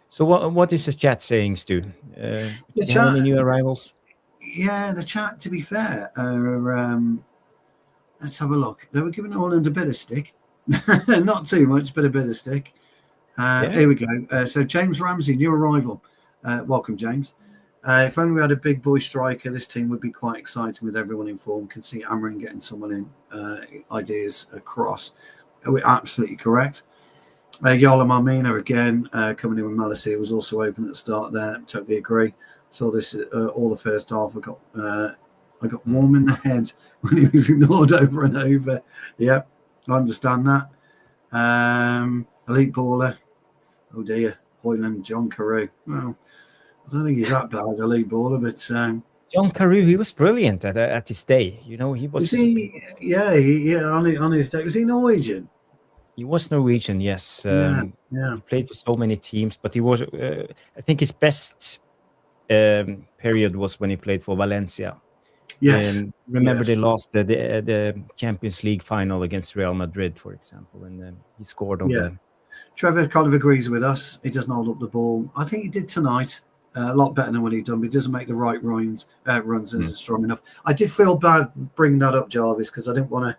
So what is the chat saying, Stu? Any new arrivals? Yeah, the chat, to be fair, let's have a look. They were giving Højlund a bit of stick. Not too much, but a bit of stick. Here we go. So James Ramsey, new arrival. Welcome, James. If only we had a big boy striker, this team would be quite exciting with everyone in form. Can see Amorim getting someone in, ideas across. We're absolutely correct. Yola Mainoo again, coming in with Malice was also open at the start there. Totally agree. Saw this all the first half. I got warm in the head when he was ignored over and over. Yeah, I understand that. Elite baller. Oh dear, Højlund, John Carew. Well, I don't think he's that bad as a elite baller, but John Carew, he was brilliant at his day. You know, he was. On his day, was he Norwegian? He was Norwegian, yes. Yeah. He played for so many teams, but he was. I think his best period was when he played for Valencia. Yes. Remember they lost the Champions League final against Real Madrid, for example, and he scored on the. Trevor kind of agrees with us. He doesn't hold up the ball. I think he did tonight. A lot better than what he'd done, but he doesn't make the right runs isn't strong enough. I did feel bad bringing that up, Jarvis, because I didn't want to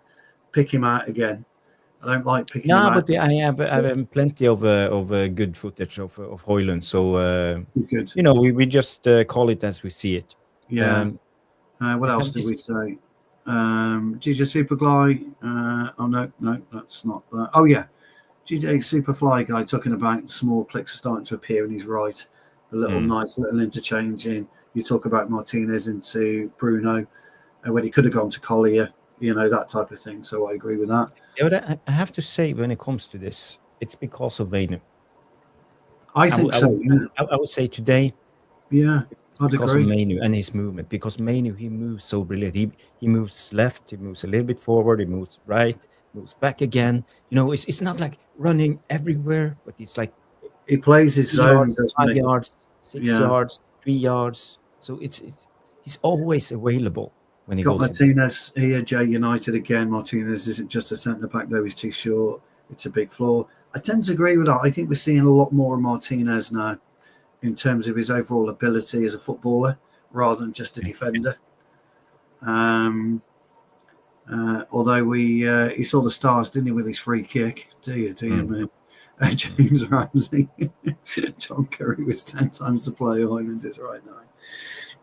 pick him out again. I don't like picking him out. No, but I have plenty of good footage of Højlund, so good. You know, we just call it as we see it. Yeah. What else did we say? GJ Superfly. Oh no, that's not that. Oh yeah, GJ Superfly guy talking about small clicks are starting to appear in his right. A little nice little interchange in. You talk about Martínez into Bruno, when he could have gone to Collier, you know, that type of thing. So I agree with that. Yeah, but I have to say, when it comes to this, it's because of Mainoo. I think so. I would say today. Yeah, I'd because agree. of Mainoo and his movement. Because Mainoo, he moves so brilliant. He moves left, he moves a little bit forward, he moves right, moves back again. You know, it's not like running everywhere, but it's like he plays his zone, 5 yards, 6 yards, 3 yards. So he's always available when he goes. Martínez here, Jay United again. Martínez isn't just a centre back though; he's too short. It's a big flaw. I tend to agree with that. I think we're seeing a lot more of Martínez now, in terms of his overall ability as a footballer, rather than just a defender. Although he saw the stars, didn't he, with his free kick? Do you, man? James Ramsey, John Curry was 10 times the player Højlund is right now.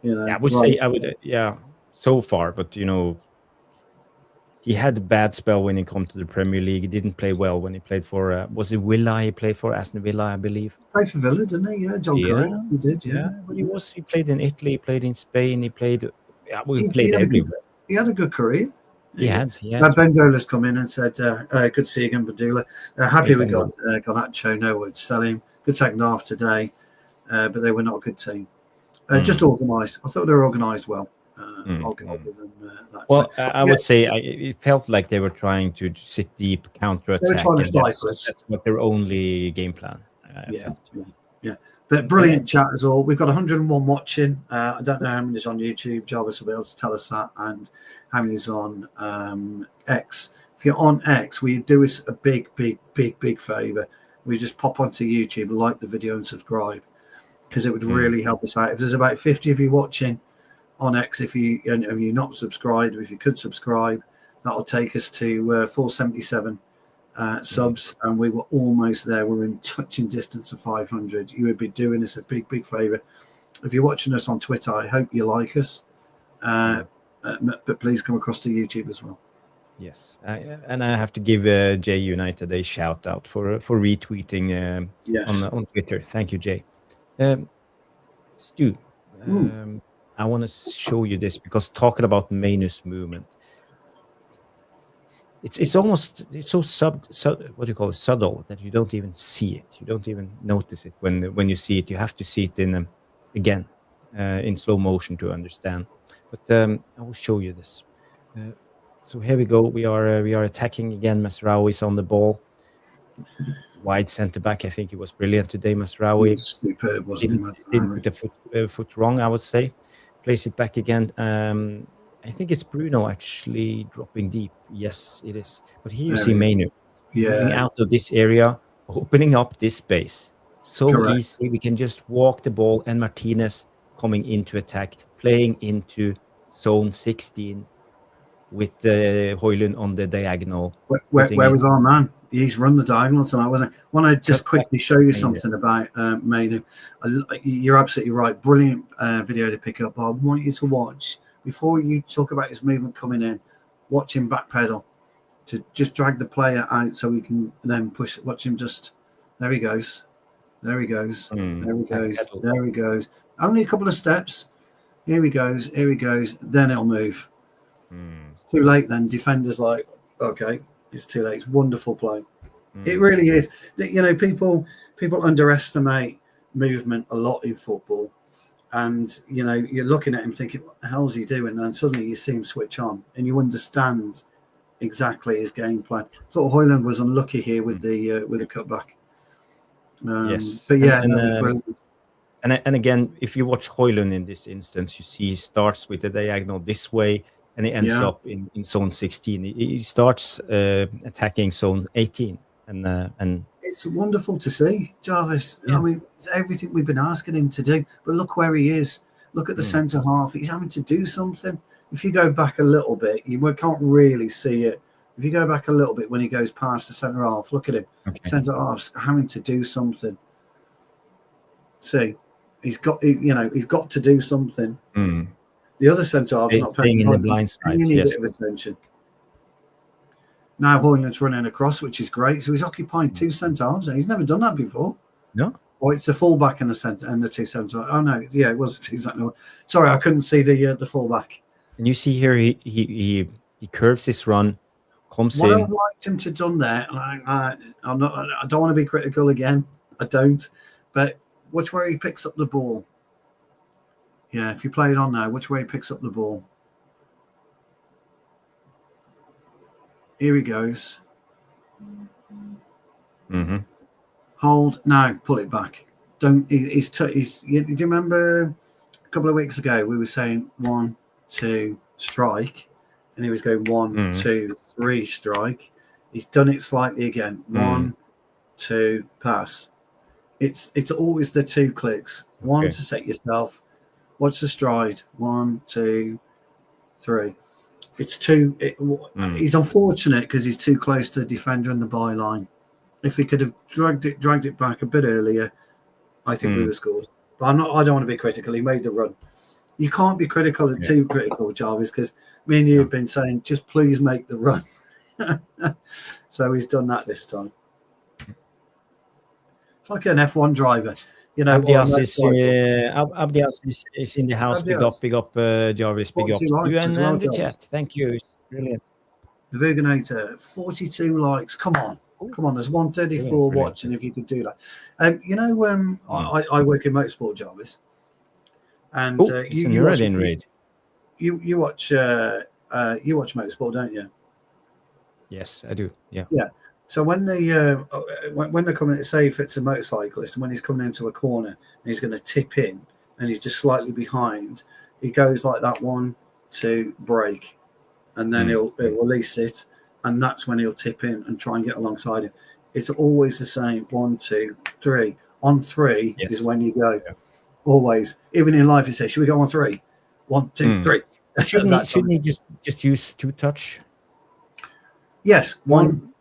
You know, I would say, so far, but you know, he had a bad spell when he came to the Premier League. He didn't play well when he played for, was it Villa? He played for Aston Villa, I believe. Played for Villa, didn't he? Yeah, John Curry. He did, yeah. But he played in Italy, he played in Spain, he played everywhere. He had a good career. He had. Bendola's come in and said, good to see you again, Bendula. Happy we got Ganacho, no word to sell him. Good second half today, but they were not a good team. Just organised. I thought they were organised well. I'll get on with them. Well, I would say it felt like they were trying to sit deep, counter-attack. They were trying to stifle us. That's what their only game plan. Yeah. But brilliant chat as all. We've got 101 watching. I don't know how many is on YouTube. Jarvis will be able to tell us that, and how many is on X. If you're on X, we do us a big favour. We just pop onto YouTube, like the video, and subscribe, because it would really help us out. If there's about 50 of you watching on X, if you're not subscribed, if you could subscribe, that'll take us to 477 subs, and we were almost there. We're in touching distance of 500. You would be doing us a big favour. If you're watching us on Twitter, I hope you like us, but please come across to YouTube as well. Yes, and I have to give Jay United a shout out for retweeting on Twitter. Thank you, Jay. Stu, I want to show you this, because talking about Mainoo's movement, it's so what do you call it, subtle, that you don't even see it. You don't even notice it when you see it. You have to see it in in slow motion to understand. But I will show you this. So here we go. We are attacking again. Masraoui is on the ball. Wide centre back. I think he was brilliant today. Masraoui superb, wasn't he? Didn't put the foot wrong, I would say. Place it back again. I think it's Bruno actually dropping deep. Yes, it is. But here you see Mainoo moving out of this area, opening up this space. So easy. We can just walk the ball, and Martínez coming into attack, playing into zone 16 with Højlund on the diagonal. Where was our man? He's run the diagonal tonight, wasn't he? I want to just quickly show you something about Mainoo. You're absolutely right. Brilliant video to pick up. But I want you to watch, before you talk about his movement coming in, watch him backpedal to just drag the player out so we can then push. Watch him just. There he goes. There he goes. There he goes. There he goes. Only a couple of steps. Here he goes. Here he goes. Then it'll move. It's too late then. Defender's like, okay, it's too late. It's wonderful play. It really is. You know, people underestimate movement a lot in football. And, you know, you're looking at him thinking, what the hell's he doing? And suddenly you see him switch on and you understand exactly his game plan. I thought Højlund was unlucky here with the cutback. Yes. But yeah, and again, if you watch Højlund in this instance, you see he starts with the diagonal this way and he ends up in zone 16. He starts attacking zone 18. And it's wonderful to see, Jarvis. I mean, it's everything we've been asking him to do. But look where he is. Look at the centre half. He's having to do something. If you go back a little bit, you can't really see it. If you go back a little bit when he goes past the centre half, look at him. Okay. Centre half's having to do something. See, he's got to do something. The other centre half's not paying in the blind side. You need a bit of attention. Now Højlund's running across, which is great. So he's occupying two centre halves. He's never done that before. No. Or it's the fullback and the centre and the two centre. Oh no, yeah, it was a two centre. Sorry, I couldn't see the fullback. And you see here, he curves his run, comes in. What I'd liked him to have done there. I don't want to be critical again. I don't. But which way he picks up the ball? Yeah, if you play it on now, which way he picks up the ball? Here he goes. Hold now. Pull it back. Don't. Do you remember a couple of weeks ago we were saying 1, 2, strike, and he was going 1, 2, 3, strike. He's done it slightly again. 1, 2, pass. It's always the 2 clicks. One to set yourself. Watch the stride. 1, 2, 3. It's too. He's unfortunate because he's too close to the defender and the byline. If he could have dragged it back a bit earlier, I think we would have scored. But I don't want to be critical. He made the run. You can't be too critical, Jarvis, because me and you have been saying, just please make the run. So he's done that this time. It's like an F1 driver. You know, Abdias is in the house. Abdias. Big up, Jarvis. Big up you and the chat. Thank you. It's brilliant. The Veganator, 42 likes. Come on. There's 134 watching. If you could do that, I work in motorsport, Jarvis, and you watch motorsport, don't you? Yes, I do. Yeah. So when they're coming, say if it's a motorcyclist, and when he's coming into a corner and he's going to tip in and he's just slightly behind, he goes like that 1, 2, brake, and then he'll release it, and that's when he'll tip in and try and get alongside him. It's always the same. 1, 2, 3. On 3 is when you go. Yeah. Always. Even in life, you say, "Should we go on 3? 1, 2, 3." Shouldn't he just use 2 touch? Yes, 1.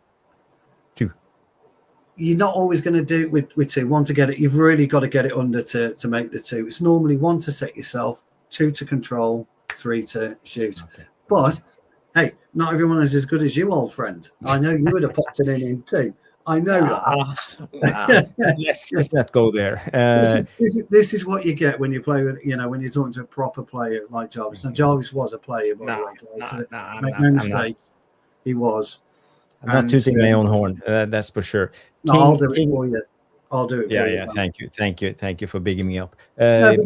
you're not always going to do it with two. One to get it, you've really got to get it under to make the two. It's normally one to set yourself, two to control, three to shoot. Okay. But hey, not everyone is as good as you, old friend. I know you would have popped it in two. I know that. Let's not go there. This is what you get when you play with, when you're talking to a proper player like Jarvis. Now, Jarvis was a player, by the way. Make no mistake, he was. I'm not tooting my own horn. That's for sure. I'll do it for you. I'll do it. Yeah. Thank you for bigging me up. King's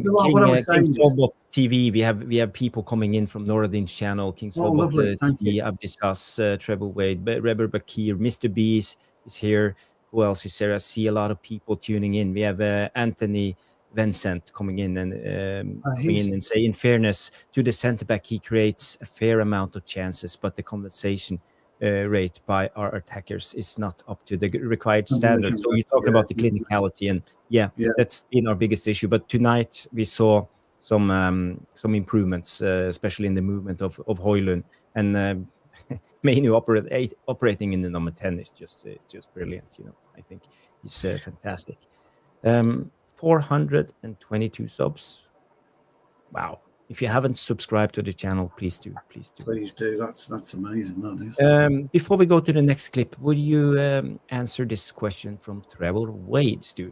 Robot TV. We have people coming in from Noradin's channel. King's Robot TV. Abdisas, Treble Wade, Rebel Bakir, Mr. B is here. Who else is there? I see a lot of people tuning in. We have Anthony Vincent coming in and say, in fairness to the centre back, he creates a fair amount of chances, but the conversation rate by our attackers is not up to the required standard. So you're talking about the clinicality, and that's been our biggest issue. But tonight we saw improvements, especially in the movement of Højlund. And Mainoo operating in the number 10 is just brilliant. I think he's fantastic. 422 subs. Wow. If you haven't subscribed to the channel, please do. Please do. That's amazing. That is. Before we go to the next clip, would you answer this question from Trevor Wade, Stu?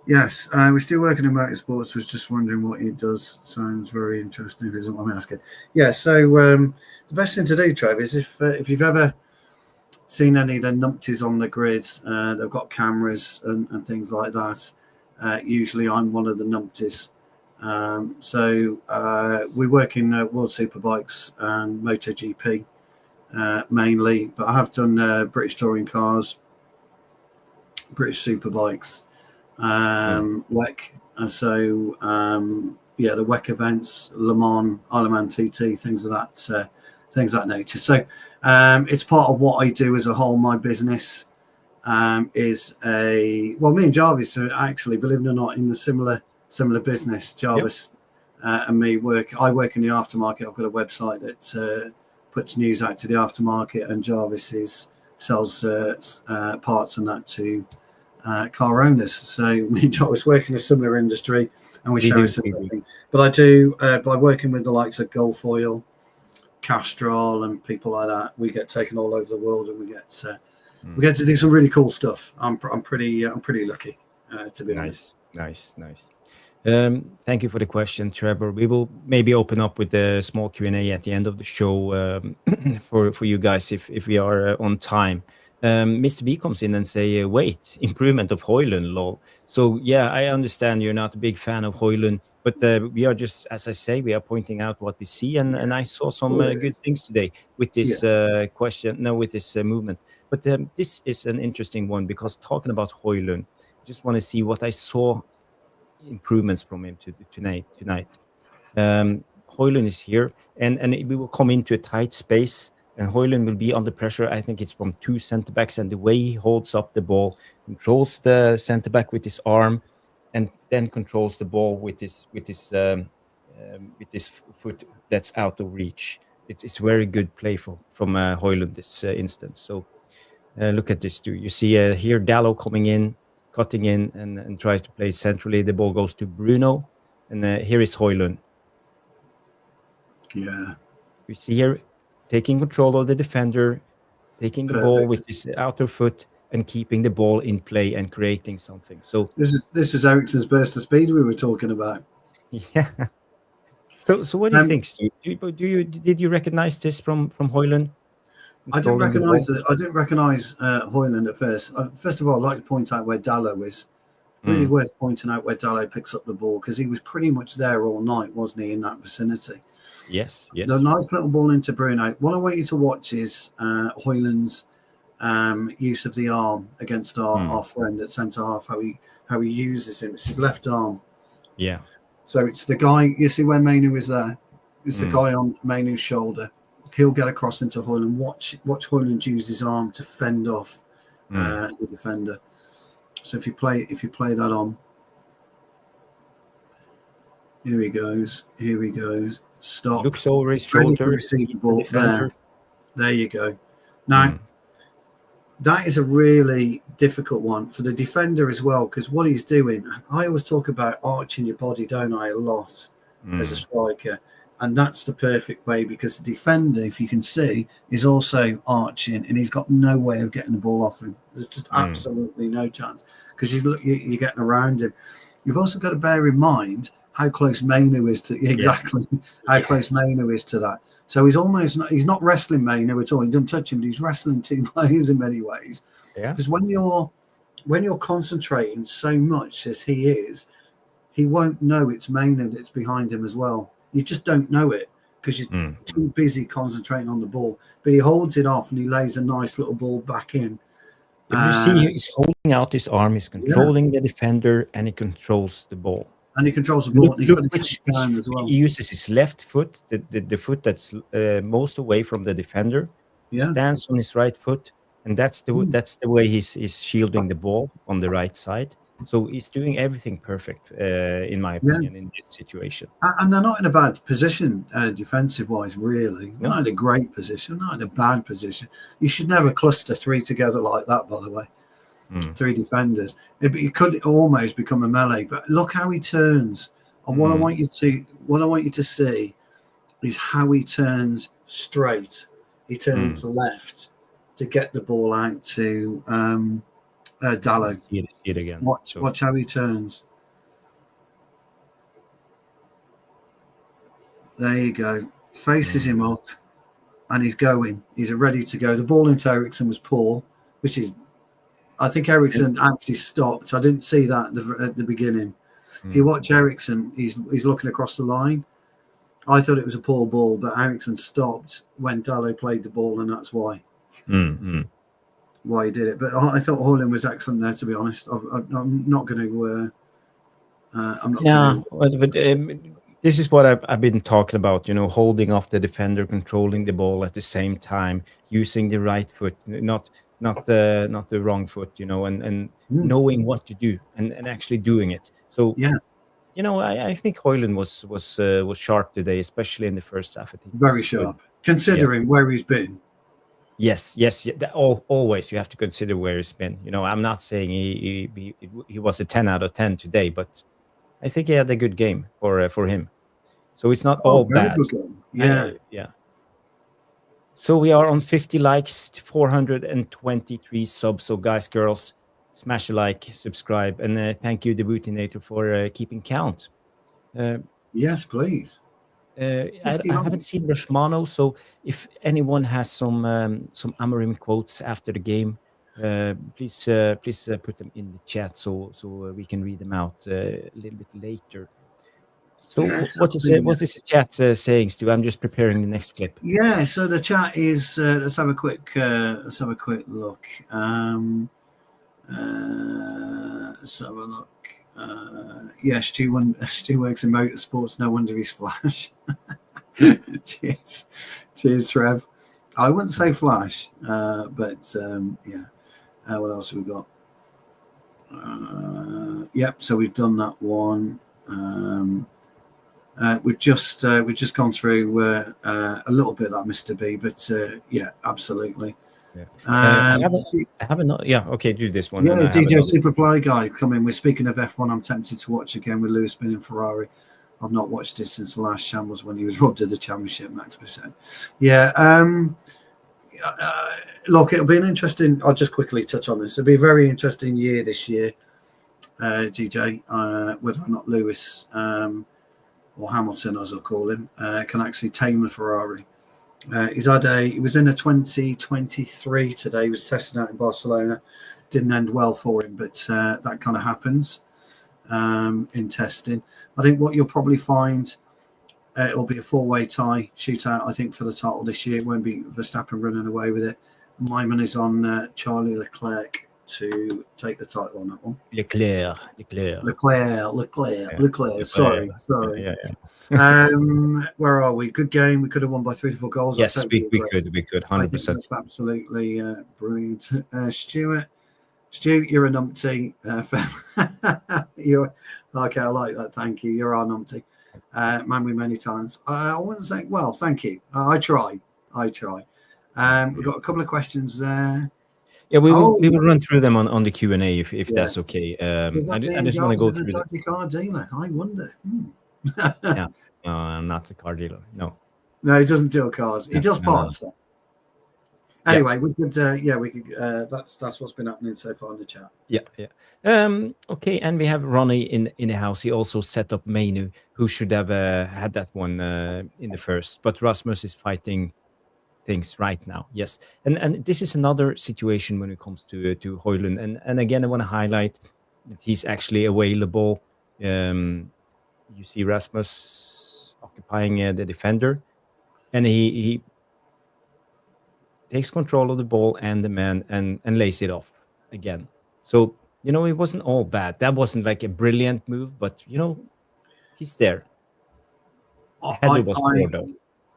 Yes, we're still working in motorsports. Was just wondering what he does. Sounds very interesting. Isn't what I'm asking. Yeah. So the best thing to do, Trev, is if you've ever seen any of the numpties on the grids, they've got cameras and things like that. Usually, I'm one of the numpties. So we work in World Superbikes and MotoGP mainly, but I have done British touring cars, British Superbikes. WEC, so the WEC events, Le Mans, Isle of Man TT, things of that nature. So it's part of what I do as a whole. My business is me and Jarvis are actually, believe it or not, in the similar business. Jarvis and me I work in the aftermarket. I've got a website that puts news out to the aftermarket, and Jarvis sells parts and that to car owners. So me and Jarvis work in a similar industry, and we share a similar thing. But I do by working with the likes of Gulf Oil, Castrol, and people like that. We get taken all over the world, and we get to do some really cool stuff. I'm pretty lucky to be honest. Nice. Thank you for the question, Trevor. We will maybe open up with a small Q&A at the end of the show for you guys if we are on time. Mr. B comes in and say, wait, improvement of Højlund, lol. So yeah, I understand you're not a big fan of Højlund, but we are just, as I say, we are pointing out what we see, and I saw some good things today with this movement. But this is an interesting one, because talking about Højlund, I just want to see what I saw improvements from him tonight. Højlund is here, and we will come into a tight space, and Højlund will be under pressure. I think it's from two center backs, and the way he holds up the ball, controls the center back with his arm, and then controls the ball with his foot that's out of reach. It's very good play from Højlund this instance. So look at this too. You see here Dalot coming in, cutting in, and tries to play centrally. The ball goes to Bruno, and here is Højlund. Yeah, we see here taking control of the defender, taking the ball with his outer foot, and keeping the ball in play and creating something. So this is Eriksson's burst of speed we were talking about. Yeah. So what do you think, Stu? Did you recognize this from Højlund? I didn't recognize Højlund at first. First of all, I'd like to point out where Dalot is. Really worth pointing out where Dalot picks up the ball, because he was pretty much there all night, wasn't he, in that vicinity? Yes. The nice little ball into Bruno. What I want you to watch is Højlund's use of the arm against our friend at centre half. How he uses him. It's his left arm. Yeah. So it's the guy. You see where Mainoo is there. It's the guy on Mainoo's shoulder. He'll get across into Højlund. Watch Højlund use his arm to fend off the defender. So if you play that on. Here he goes. Stop. Looks over his shoulder. Receive the ball. There you go. Now, that is a really difficult one for the defender as well, because what he's doing, I always talk about arching your body, don't I, a lot as a striker. And that's the perfect way, because the defender, if you can see, is also arching, and he's got no way of getting the ball off him. There's just absolutely no chance, because you're getting around him. You've also got to bear in mind how close Mainoo is to close Mainoo is to that. So he's not wrestling Mainoo at all. He doesn't touch him, but he's wrestling two players in many ways. Yeah. Because when you're concentrating so much as he is, he won't know it's Mainoo that's behind him as well. You just don't know it, because you're too busy concentrating on the ball. But he holds it off, and he lays a nice little ball back in. You see, he's holding out his arm, he's controlling the defender, and he controls the ball. And he controls the ball. He's got it down as well. He uses his left foot, the foot that's most away from the defender. He stands on his right foot, and that's the way he's shielding the ball on the right side. So he's doing everything perfect, in my opinion, in this situation. And they're not in a bad position defensive-wise, really. No. Not in a great position, not in a bad position. You should never cluster three together like that, by the way. Three defenders. It could almost become a melee, but look how he turns. And what I want you to see is how he turns straight. He turns left to get the ball out to Dalot. See it again. Watch how he turns. There you go. Faces him up, and he's going. He's ready to go. The ball into Eriksen was poor, which is, I think Eriksen actually stopped. I didn't see that at the beginning. If you watch Eriksen, he's looking across the line. I thought it was a poor ball, but Eriksen stopped when Dalot played the ball, and that's why. Why he did it. But I thought Højlund was excellent there, to be honest. I'm not going to. But this is what I've been talking about. Holding off the defender, controlling the ball at the same time, using the right foot, not the wrong foot. And knowing what to do and actually doing it. So I think Højlund was sharp today, especially in the first half. I think very sharp, considering where he's been. Yes. Always you have to consider where he's been. I'm not saying he was a 10 out of 10 today, but I think he had a good game for him. So it's not all bad. Yeah. So we are on 50 likes, 423 subs. So guys, girls, smash a like, subscribe, and thank you, Debutinator, for keeping count. Yes, please. I haven't seen Rashmano, so if anyone has some Amorim quotes after the game, please put them in the chat so we can read them out a little bit later. So what is the chat saying, Stu? I'm just preparing the next clip. Yeah, so the chat is let's have a quick look. Let's have a look. Stu works in motorsports. No wonder he's Flash. Cheers, Trev. I wouldn't say Flash, but what else have we got? So we've done that one. We've just gone through a little bit of that, Mr. B, but absolutely. I haven't. Okay, do this one. DJ Superfly guy coming. We're speaking of F1. I'm tempted to watch again with Lewis spinning Ferrari. I've not watched it since the last shambles when he was robbed of the championship. Max percent. Look, it'll be an interesting. I'll just quickly touch on this. It'll be a very interesting year this year, DJ. Whether or not Lewis or Hamilton, as I call him, can actually tame a Ferrari. He was in a 2023 today. He was tested out in Barcelona. Didn't end well for him, but that kind of happens in testing. I think what you'll probably find, it'll be a four-way tie shootout, I think, for the title this year. It won't be Verstappen running away with it. My money's on Charlie Leclerc to take the title on that one. Leclerc. Sorry. Where are we? Good game. We could have won by 3 to 4 goals. Yes, we could. 100%. That's absolutely brilliant. Stu, you're a numpty. You're okay. I like that. Thank you. You're our numpty. Man with many talents. I want to say, well, thank you. I try. We've got a couple of questions there. Yeah, we will run through them on the Q&A if that's okay. I just want to go through the car dealer. I wonder. Yeah, I'm not the car dealer. No, he doesn't deal cars. He does parts. No. Anyway, we could. That's what's been happening so far in the chat. Yeah. Okay, and we have Ronnie in the house. He also set up Mainoo, who should have had that one in the first, but Rasmus is fighting things right now. Yes, and this is another situation when it comes to Højlund, and again I want to highlight that he's actually available. You see Rasmus occupying the defender, and he takes control of the ball and the man and lays it off again. So it wasn't all bad. That wasn't like a brilliant move, but he's there.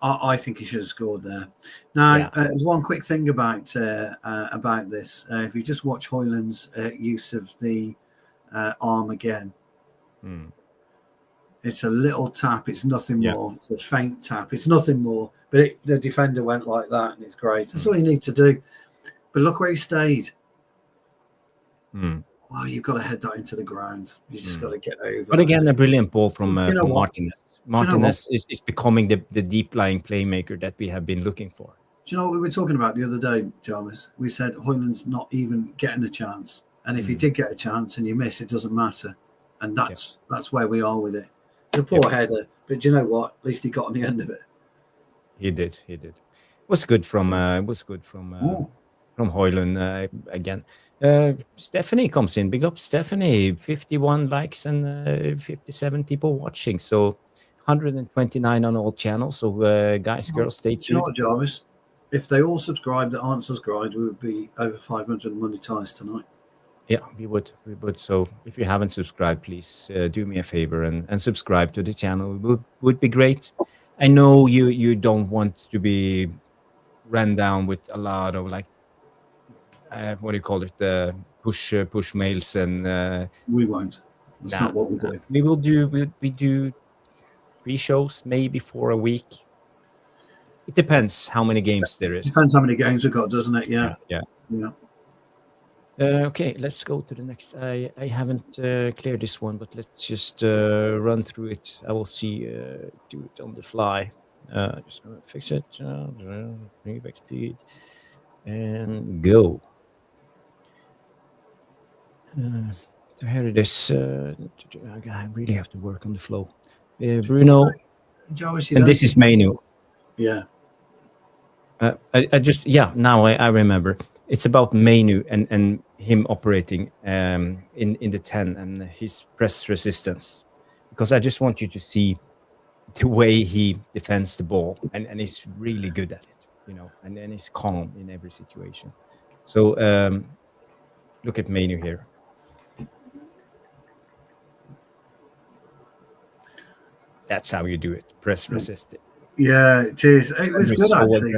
I think he should have scored there. Now, there's one quick thing about this. If you just watch Højlund's use of the arm again. Mm. It's a little tap. It's nothing more. It's a faint tap. It's nothing more. But the defender went like that, and it's great. That's all you need to do. But look where he stayed. Mm. Wow, you've got to head that into the ground. You just got to get over. But again, a brilliant ball from Martínez. Martínez is becoming the deep-lying playmaker that we have been looking for. Do you know what we were talking about the other day, Jarvis? We said Højlund's not even getting a chance. And if he did get a chance and you miss, it doesn't matter. And that's where we are with it. It's a poor header, but do you know what? At least he got on the end of it. He did. Was good from Højlund again. Stephanie comes in. Big up Stephanie. 51 likes and 57 people watching. So 129 on all channels. So guys, girls, stay tuned. Do you know what, Jarvis? If they all subscribed that aren't subscribed, we would be over 500 monetized tonight. Yeah, we would. So if you haven't subscribed, please do me a favor and subscribe to the channel. It would be great. I know you don't want to be ran down with a lot of what do you call it? Push mails and. We won't. That's not what we do. We will do. We do 3 shows, maybe for a week. It depends how many games there is. Depends how many games we've got, doesn't it? Yeah. Okay, let's go to the next. I haven't cleared this one, but let's just run through it. I will see, do it on the fly. Just gonna fix it. Bring it back speed and go. So here it is. I really have to work on the flow. Bruno, and this is Mainoo. Yeah. I just now I remember. It's about Mainoo and him operating in the 10 and his press resistance, because I just want you to see the way he defends the ball and he's really good at it, and then he's calm in every situation. So look at Mainoo here. That's how you do it. Press resist it. Yeah, cheers. It was good actually.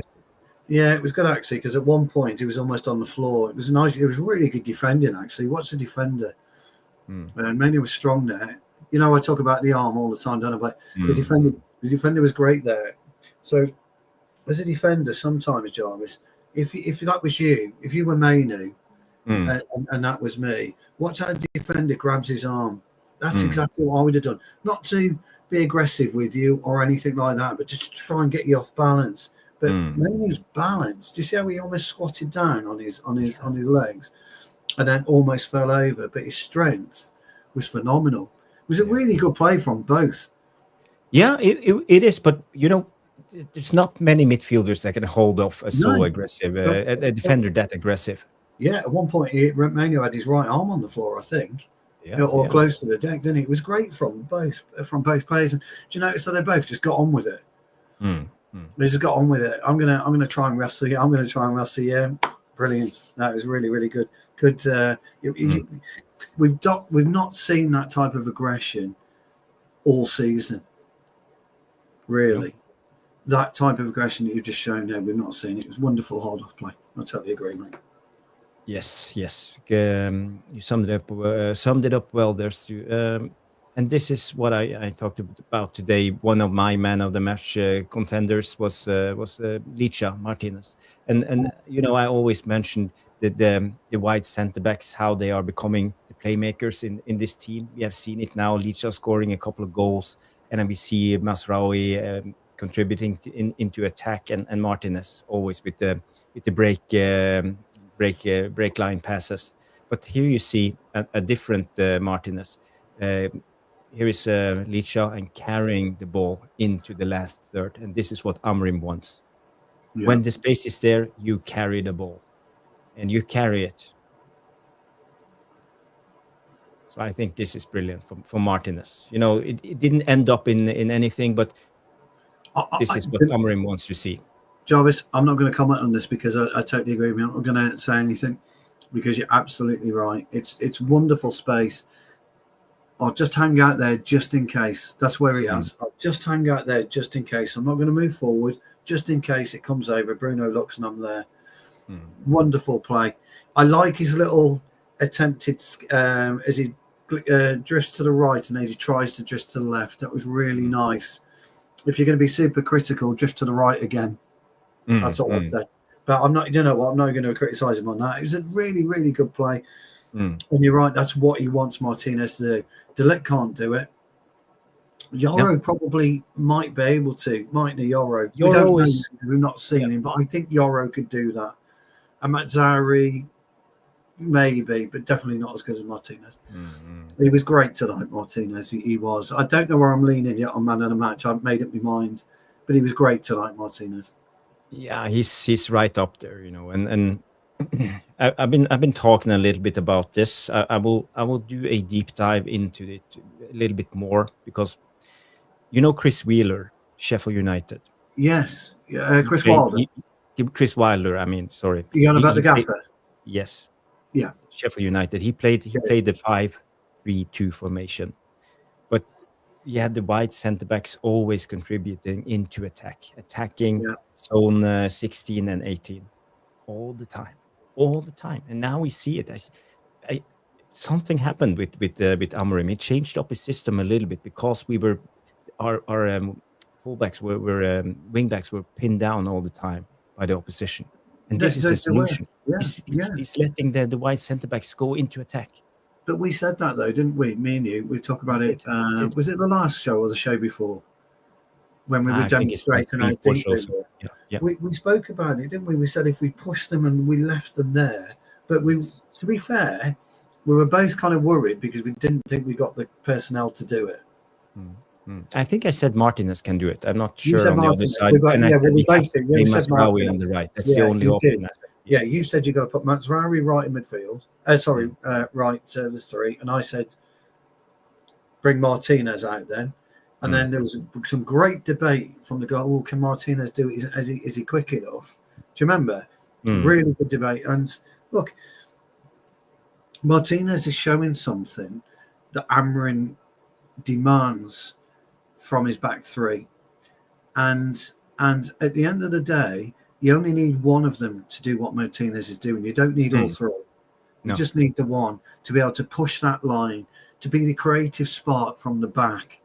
Yeah, it was good actually, because at one point he was almost on the floor. It was nice. It was really good defending actually. What's the defender? Mainoo was strong there. I talk about the arm all the time, don't I? But the defender was great there. So as a defender, sometimes, Jarvis, if that was you, if you were Mainoo and that was me, watch how the defender grabs his arm. That's exactly what I would have done. Not to be aggressive with you or anything like that, but just to try and get you off balance. But Mainoo's balance. Do you see how he almost squatted down on his legs and then almost fell over? But his strength was phenomenal. It was a really good play from both. Yeah, it is. But there's not many midfielders that can hold off so aggressive, a defender that aggressive. Yeah, at one point Mainoo had his right arm on the floor, I think. Or close to the deck, didn't he? It was great from both players. And do you notice that they both just got on with it? They just got on with it. I'm gonna try and wrestle here. I'm gonna try and wrestle here. Brilliant. That was really, really good. Good. We've not seen that type of aggression all season. Really, that type of aggression that you've just shown there, we've not seen it. It was wonderful hold-off play. I totally agree, mate. Yes. You summed it up well there, Stu. And this is what I talked about today. One of my man of the match contenders was Ligt, Martínez, and I always mentioned the wide centre backs, how they are becoming the playmakers in this team. We have seen it now. Ligt scoring a couple of goals, and then we see Mazraoui contributing into attack, and Martínez always with the break line passes. But here you see a different Martínez. Here is Ligt and carrying the ball into the last third. And this is what Amorim wants. Yeah. When the space is there, you carry the ball. And you carry it. So I think this is brilliant for Martínez. It didn't end up in anything, but this is what Amorim wants to see. Jarvis, I'm not going to comment on this because I totally agree with you. I'm not going to say anything because you're absolutely right. It's wonderful space. I'll just hang out there just in case. That's where he is. I'll just hang out there just in case. I'm not going to move forward just in case it comes over. Bruno looks and I'm there. Wonderful play. I like his little attempted as he drifts to the right and then he tries to drift to the left. That was really nice. If you're going to be super critical, drift to the right again. That's all I'd say. But I'm not, you know what, I'm not going to criticise him on that. It was a really, really good play. And you're right, that's what he wants Martínez to do. Ligt can't do it. Yoro probably might be able to, mightn't he, Yoro? We've not seen him, but I think Yoro could do that. And Mazzari, maybe, but definitely not as good as Martínez. He was great tonight, Martínez. He was. I don't know where I'm leaning yet on man of the match. I've made up my mind, but he was great tonight, Martínez. Yeah, he's right up there, you know. And I've been talking a little bit about this. I will do a deep dive into it a little bit more because, you know, Chris Wheeler, Sheffield United. Yes, Chris Wilder. Chris Wilder. I mean, sorry. You on about the gaffer? Yes. Yeah. Sheffield United. He played the 5-3-2 formation, but he had the wide centre backs always contributing into attacking zone 16 and 18 all the time. And now we see it. Something happened with Amorim. He changed up his system a little bit because our fullbacks wingbacks were pinned down all the time by the opposition. And this is the solution. He's letting the wide centre backs go into attack. But we said that though, didn't we? Me and you, we talked about it. Was it the last show or the show before? When we were demonstrating our deep we spoke about it, didn't we? We said if we pushed them and we left them there, but to be fair, we were both kind of worried because we didn't think we got the personnel to do it. I think I said Martínez can do it. I'm not sure on the other side. We both did. We must Maui on the right. That's the only option. Yeah, you said you got to put Mazzari right in midfield. Right the three. And I said, bring Martínez out then. And then there was some great debate from the guy. Well, can Martínez do it? Is he quick enough? Do you remember? Really good debate. And look, Martínez is showing something that Amorim demands from his back three. And at the end of the day, you only need one of them to do what Martínez is doing. You don't need all three. You just need the one to be able to push that line, to be the creative spark from the back.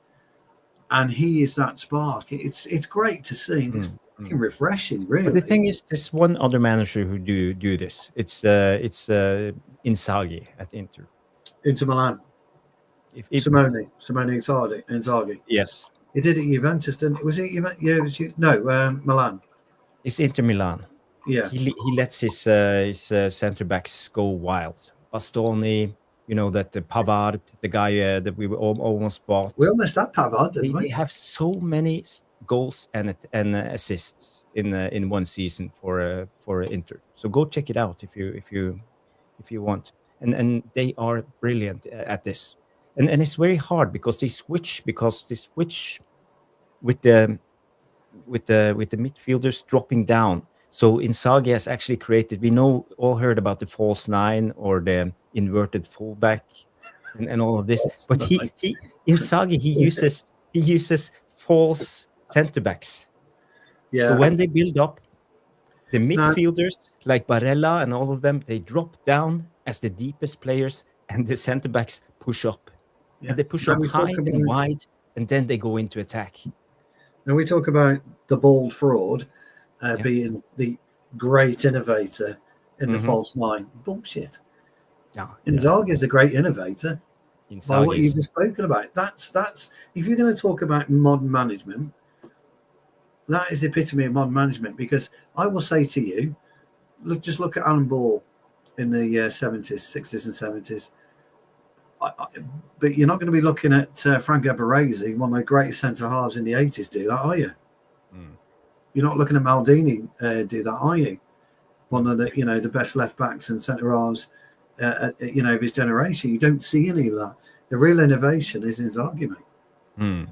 And he is that spark. It's great to see. It's fucking refreshing, really. But the thing is, there's one other manager who do this. It's Inzaghi at Inter. Inter Milan. Simone Inzaghi. Yes. He did it at Juventus, didn't he? Was it Juventus? Yeah, it was Milan. It's Inter Milan. Yeah. He lets his centre backs go wild. Bastoni, you know, that the Pavard, the guy that we almost bought. We almost had Pavard, didn't we? They have so many goals and assists in one season for Inter. So go check it out if you want. And they are brilliant at this. And it's very hard because they switch with the midfielders dropping down. So Inzaghi has actually created. We all heard about the false nine or the inverted fullback and all of this. But Inzaghi uses false centre backs. Yeah. So when they build up, the midfielders like Barella and all of them, they drop down as the deepest players, and the centre backs push up. Yeah. And they push up high and wide, and then they go into attack. Now we talk about the bald fraud being the great innovator in the false nine. Bullshit. Inzaghi is the great innovator. By what you've just spoken about. That's if you're going to talk about modern management, that is the epitome of modern management. Because I will say to you, just look at Alan Ball in the 60s and 70s. But you're not going to be looking at Franco Baresi, one of the greatest centre halves in the 80s, do that, are you? You're not looking at Maldini do that, are you? One of the the best left backs and centre halves of his generation. You don't see any of that. The real innovation is Inzaghi, mate. And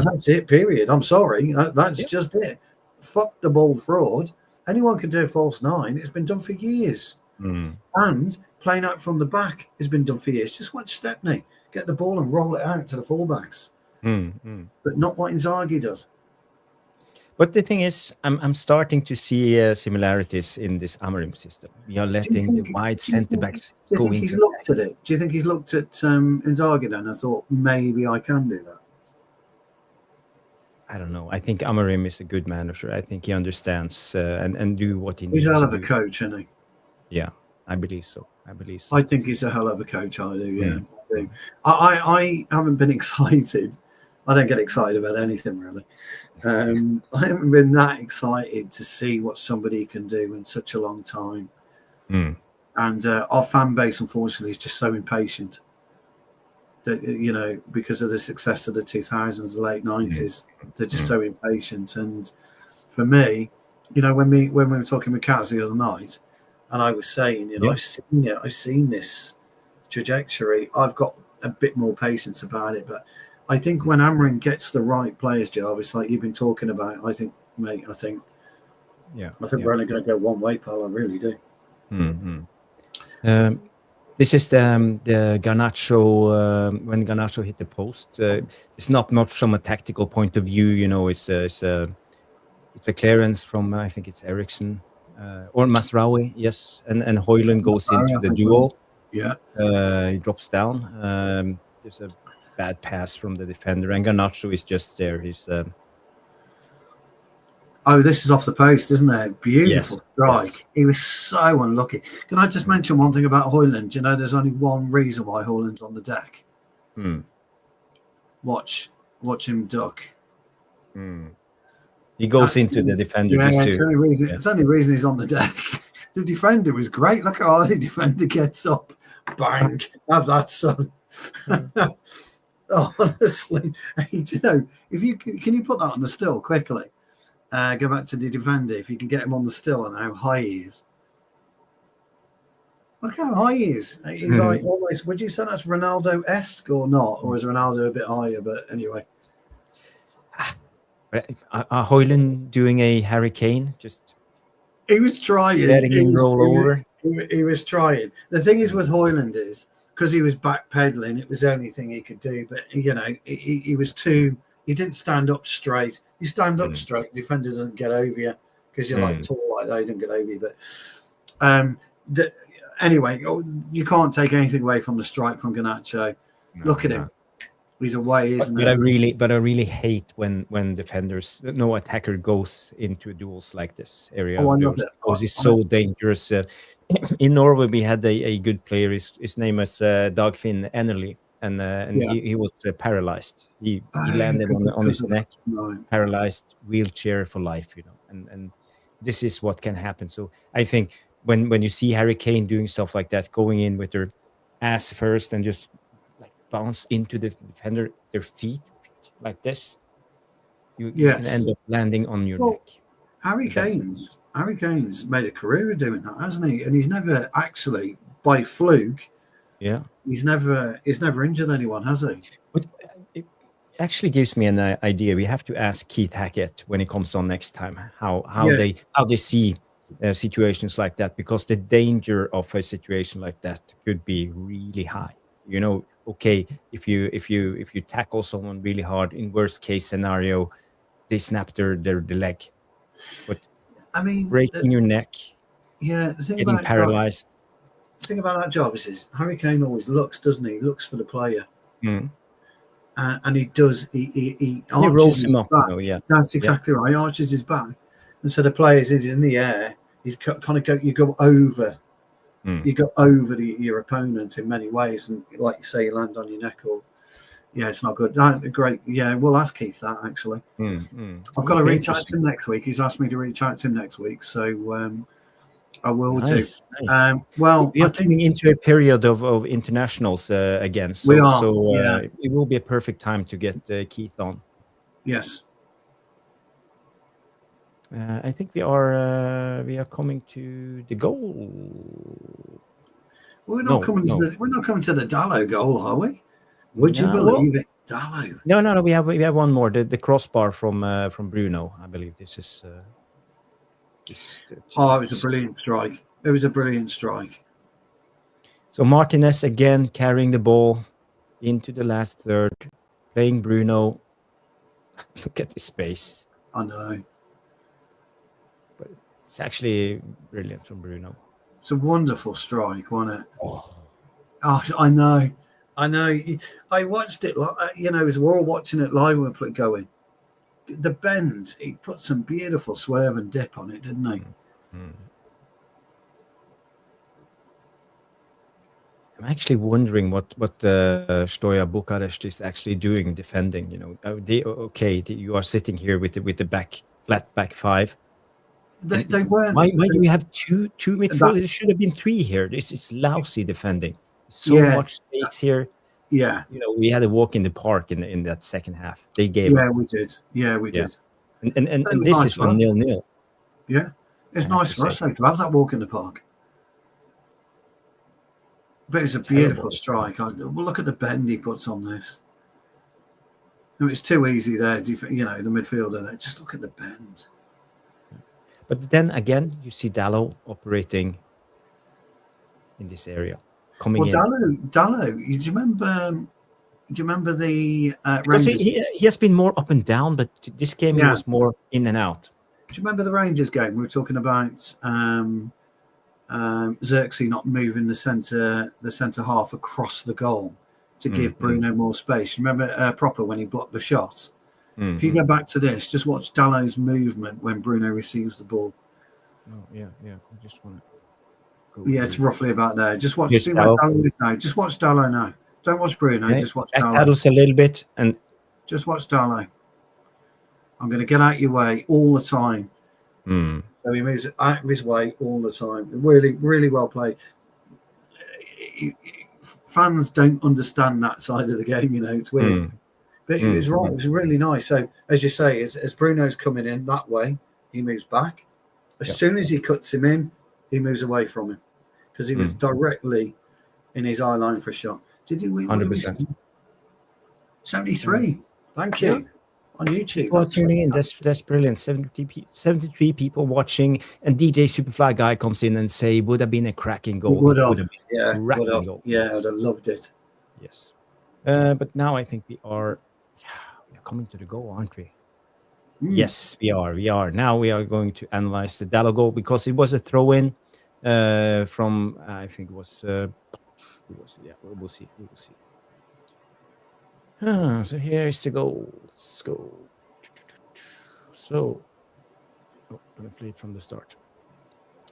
that's it. Period. I'm sorry. That's just it. Fuck the ball fraud. Anyone can do a false nine. It's been done for years. And playing out from the back has been done for years. Just watch Stepney get the ball and roll it out to the fullbacks. But not what Inzaghi does. But the thing is, I'm starting to see similarities in this Amorim system. We are letting the wide centre backs go into. He's looked at it. Do you think he's looked at Inzaghi then and thought maybe I can do that? I don't know. I think Amorim is a good manager. I think he understands and do what he needs. He's a hell of to a do. coach, isn't he? Yeah, I believe so. I think he's a hell of a coach. I do. Yeah, Mm. I do. I haven't been excited. I don't get excited about anything really. I haven't been that excited to see what somebody can do in such a long time. Mm. And our fan base, unfortunately, is just so impatient that, because of the success of the 2000s, the late 90s, they're just so impatient. And for me, when we were talking with Kaz the other night, and I was saying, I've seen this trajectory. I've got a bit more patience about it, but I think when Amorim gets the right players, Jarvis, like you've been talking about, I think we're only going to go one way, pal. I really do. Mm-hmm. This is the Garnacho. When Garnacho hit the post, it's not much from a tactical point of view. It's a clearance from I think it's Eriksson or Masraoui, yes, and Højlund goes into the duel. Yeah, he drops down. There's a bad pass from the defender, and Garnacho is just there. He's this is off the post, isn't it? Beautiful strike. Yes. He was so unlucky. Can I just mention one thing about Højlund? There's only one reason why Højlund's on the deck. Watch him duck. He goes into the defender. It's the only reason. It's the only reason he's on the deck. The defender was great. Look how hard the defender gets up. Bang! Have that, son. Honestly, if you can you put that on the still quickly? Go back to the defender. If you can get him on the still and how high he is. Look how high he is. He's like almost. Would you say that's Ronaldo-esque or not? Or is Ronaldo a bit higher? But anyway. Are Højlund doing a Harry Kane? He was trying. Letting him roll over. He was trying. The thing is with Højlund is because he was backpedaling, it was the only thing he could do. But he was too. He didn't stand up straight. You stand up straight, defender doesn't get over you because you're like tall like that. He didn't get over you. But anyway, you can't take anything away from the strike from Garnacho. Look at him. He's away, isn't but I really hate when defenders, no attacker goes into duels like this area. I love it. Because it's so dangerous. In Norway, we had a good player. His name was Dagfinn Enerly, and he was paralyzed. He landed on his neck, paralyzed, wheelchair for life. And this is what can happen. So I think when you see Harry Kane doing stuff like that, going in with their ass first and just bounce into the defender, their feet like this, you can end up landing on your neck. Harry Kane's made a career of doing that, hasn't he? And he's never actually, by fluke, he's never injured anyone, has he? But it actually gives me an idea. We have to ask Keith Hackett when he comes on next time how they see situations like that, because the danger of a situation like that could be really high. Okay, if you tackle someone really hard, in worst case scenario, they snap their leg. But I mean, breaking your neck, the thing getting about paralyzed. The thing about that job is Harry Kane always looks, doesn't he? He looks for the player, and he does. He rolls him up. That's exactly right. He arches his back, and so the player is in the air. He's kind of you go over. You go over your opponent in many ways, and like you say, you land on your neck, or it's not good. Great, we'll ask Keith that actually. I've got to reach out to him next week. He's asked me to reach out to him next week, so I will do. Nice. Well, we are coming into a period of internationals again, so we are. It will be a perfect time to get Keith on. Yes. I think we are coming to the goal. We're not coming to the Dalot goal, are we? Would you believe it, Dalot? No. We have one more. The crossbar from Bruno. I believe this is. It was a brilliant strike. So Martínez again carrying the ball into the last third, playing Bruno. Look at his space. I know. It's actually brilliant from Bruno. It's a wonderful strike, wasn't it? Oh, I know. I watched it, as we're all watching it live, we're going. The bend, he put some beautiful swerve and dip on it, didn't he? I'm actually wondering what Steaua Bucharest is actually doing defending. You are sitting here with the flat back five. They weren't. Why do we have two midfielders? There should have been three here. It's lousy defending. So much space here. Yeah. We had a walk in the park in that second half. They gave up. We did. Yeah, we did. And this nice is on 0-0. Yeah. It's nice for us to have that walk in the park. But it's a beautiful strike. Well, look at the bend he puts on this. It's too easy there, the midfielder there. Just look at the bend. But then again, you see Dalot operating in this area. Coming in. Dalot, do you remember the because Rangers? He has been more up and down, but this game he was more in and out. Do you remember the Rangers game? We were talking about Xerxes not moving the centre half across the goal to give Bruno more space. Remember Proper when he blocked the shot? If you go back to this, just watch Dalot's movement when Bruno receives the ball. Oh, yeah. I just want to. It's roughly about there. Just watch. See what Dalot is now. Just watch Dalot now. Don't watch Bruno. Okay. Just watch Dalot. Paddles a little bit and just watch Dalot. I'm going to get out your way all the time. So he moves out of his way all the time. Really, really well played. Fans don't understand that side of the game. It's weird. But he was right. It was really nice. So, as you say, as Bruno's coming in that way, he moves back. As soon as he cuts him in, he moves away from him because he was directly in his eye line for a shot. Did he win? 100%. 73. Thank you. Yeah. On YouTube. Well, tuning in. That's brilliant. 73 people watching, and DJ Superfly guy comes in and say, would have been a cracking goal. Would have been goal. Yeah, I'd have loved it. Yes. But now I think we are coming to the goal, aren't we? Yes, we are. Now we are going to analyze the Dalot goal because it was a throw-in from, I think it was, we'll see. So here is the goal. Let's go. So, I'm going to play it from the start.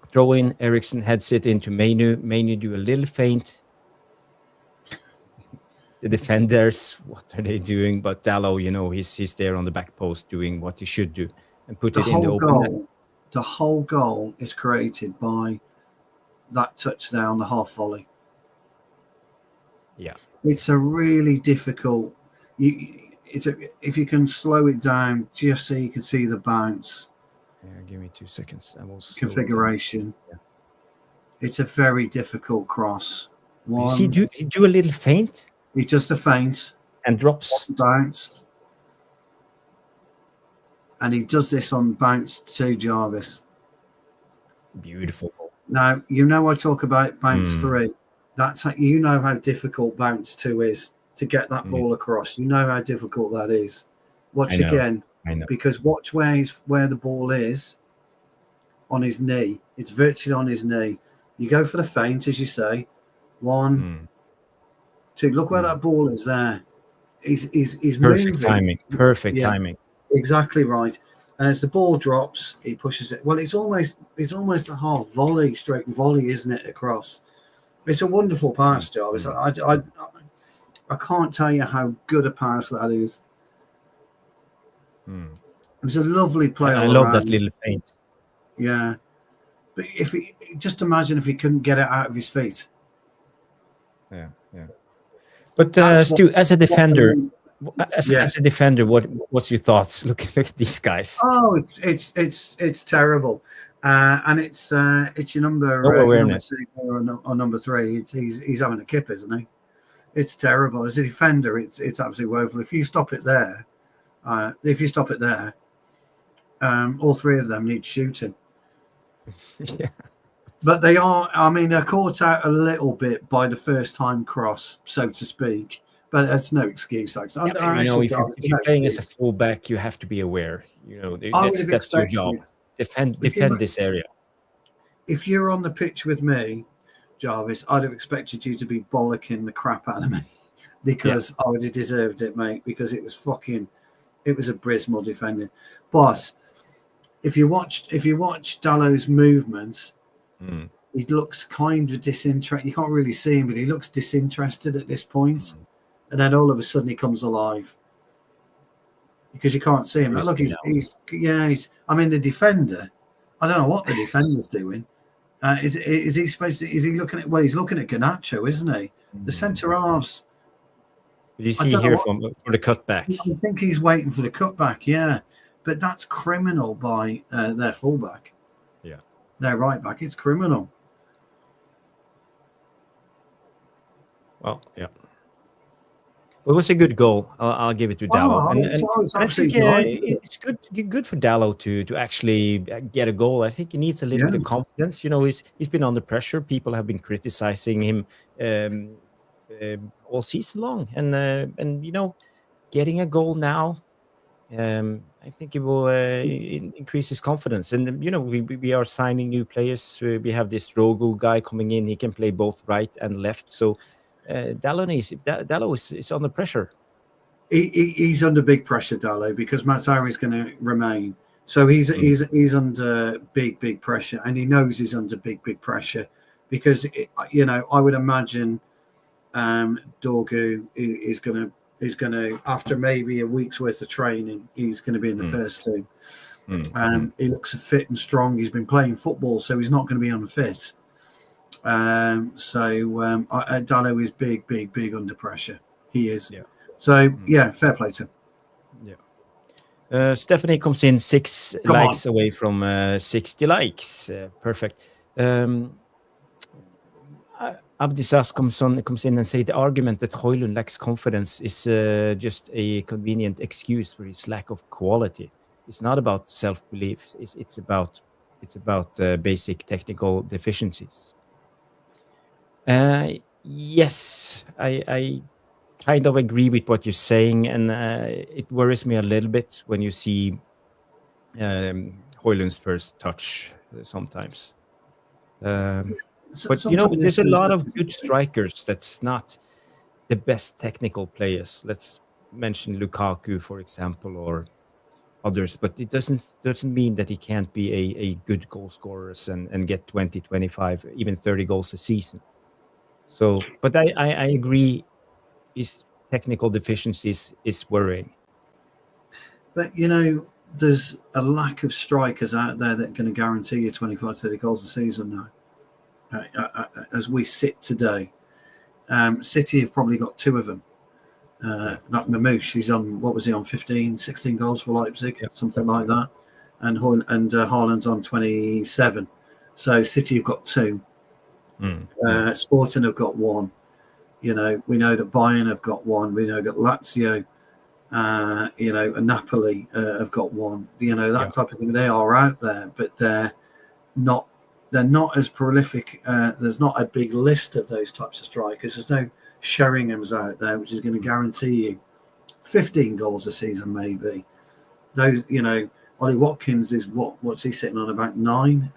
Throw in, Eriksson heads it into Mainoo. Mainoo do a little feint. The defenders, what are they doing? But Dalot, he's there on the back post doing what he should do and put it in the open net. The whole goal is created by that touchdown, the half volley. Yeah. It's a really difficult. If you can slow it down just so you can see the bounce. Yeah, give me 2 seconds. Configuration. Yeah. It's a very difficult cross. You see, he do a little feint. He does the feint and drops bounce, and he does this on bounce to Jarvis. Beautiful. Now I talk about bounce 3. That's how how difficult bounce 2 is to get that ball across. You know how difficult that is. Watch again, because watch where the ball is on his knee. It's virtually on his knee. You go for the feint, as you say. 1, 2. Look where that ball is there. He's perfect moving. Perfect timing. Exactly right. And as the ball drops, he pushes it. Well, it's almost a half volley, straight volley, isn't it? Across. It's a wonderful pass, Jarvis. I can't tell you how good a pass that is. It was a lovely play. I love that little feint. Yeah, but just imagine if he couldn't get it out of his feet. Yeah. But Stu, as a defender, what's your thoughts? Look at these guys. Oh, it's terrible, and it's your number. No awareness. Number 3. He's having a kip, isn't he? It's terrible. As a defender, it's absolutely woeful. If you stop it there, all 3 of them need shooting. Yeah. But they're caught out a little bit by the first time cross, so to speak. But that's no excuse. If you're playing as a fullback, you have to be aware. That's your job. Defend this area. if you're on the pitch with me, Jarvis, I'd have expected you to be bollocking the crap out of me because I would have deserved it, mate, because it was abysmal defending. But if you watch Dalot's movements, he looks kind of disinterested. You can't really see him, but he looks disinterested at this point. And then all of a sudden he comes alive because you can't see him. Look, he's I mean, the defender, I don't know what the defender's doing. Is he supposed to? Is he looking at? Well, he's looking at Garnacho, isn't he? The centre halves. You see here for the cutback. I think he's waiting for the cutback. Yeah, but that's criminal by their fullback. Yeah, their right back. It's criminal. Well, yeah. It was a good goal. I'll give it to Dalot. It's good for Dalot to actually get a goal. I think he needs a little bit of confidence. You know, he's been under pressure. People have been criticizing him all season long, and you know, getting a goal now, I think it will increase his confidence. And you know, we are signing new players. We have this Diogo guy coming in. He can play both right and left. So. Dalot is under pressure. He's under big pressure, Dalot, because Matthijs is going to remain. So he's under big pressure, and he knows he's under big pressure because you know, I would imagine Diogo is going to after maybe a week's worth of training, he's going to be in the first team. He looks fit and strong. He's been playing football, so he's not going to be unfit. Dalot is big under pressure. He is. Yeah. So fair play to him. Yeah. Stephanie comes in 6 likes away from 60 likes. Perfect. Abdisas comes in and say the argument that Højlund lacks confidence is just a convenient excuse for his lack of quality. It's not about self-belief. It's about basic technical deficiencies. Yes, I kind of agree with what you're saying, and it worries me a little bit when you see Højlund's first touch sometimes. But you know, there's a lot of good strikers that's not the best technical players. Let's mention Lukaku, for example, or others, but it doesn't mean that he can't be a good goal scorer and get 20, 25, even 30 goals a season. So, but I agree, his technical deficiencies is worrying. But, you know, there's a lack of strikers out there that are going to guarantee you 25, 30 goals a season now. As we sit today, City have probably got 2 of them. Like Mamouche, he's on, what was he on, 15, 16 goals for Leipzig, something like that. And Haaland's on 27. So City have got 2. Sporting have got 1. You know, we know that Bayern have got 1. We know that Lazio, you know, and Napoli have got 1. You know, that type of thing. They are out there, but they're not as prolific. There's not a big list of those types of strikers. There's no Sheringham's out there, which is going to guarantee you 15 goals a season, maybe. Those, you know, Ollie Watkins is what's he sitting on, about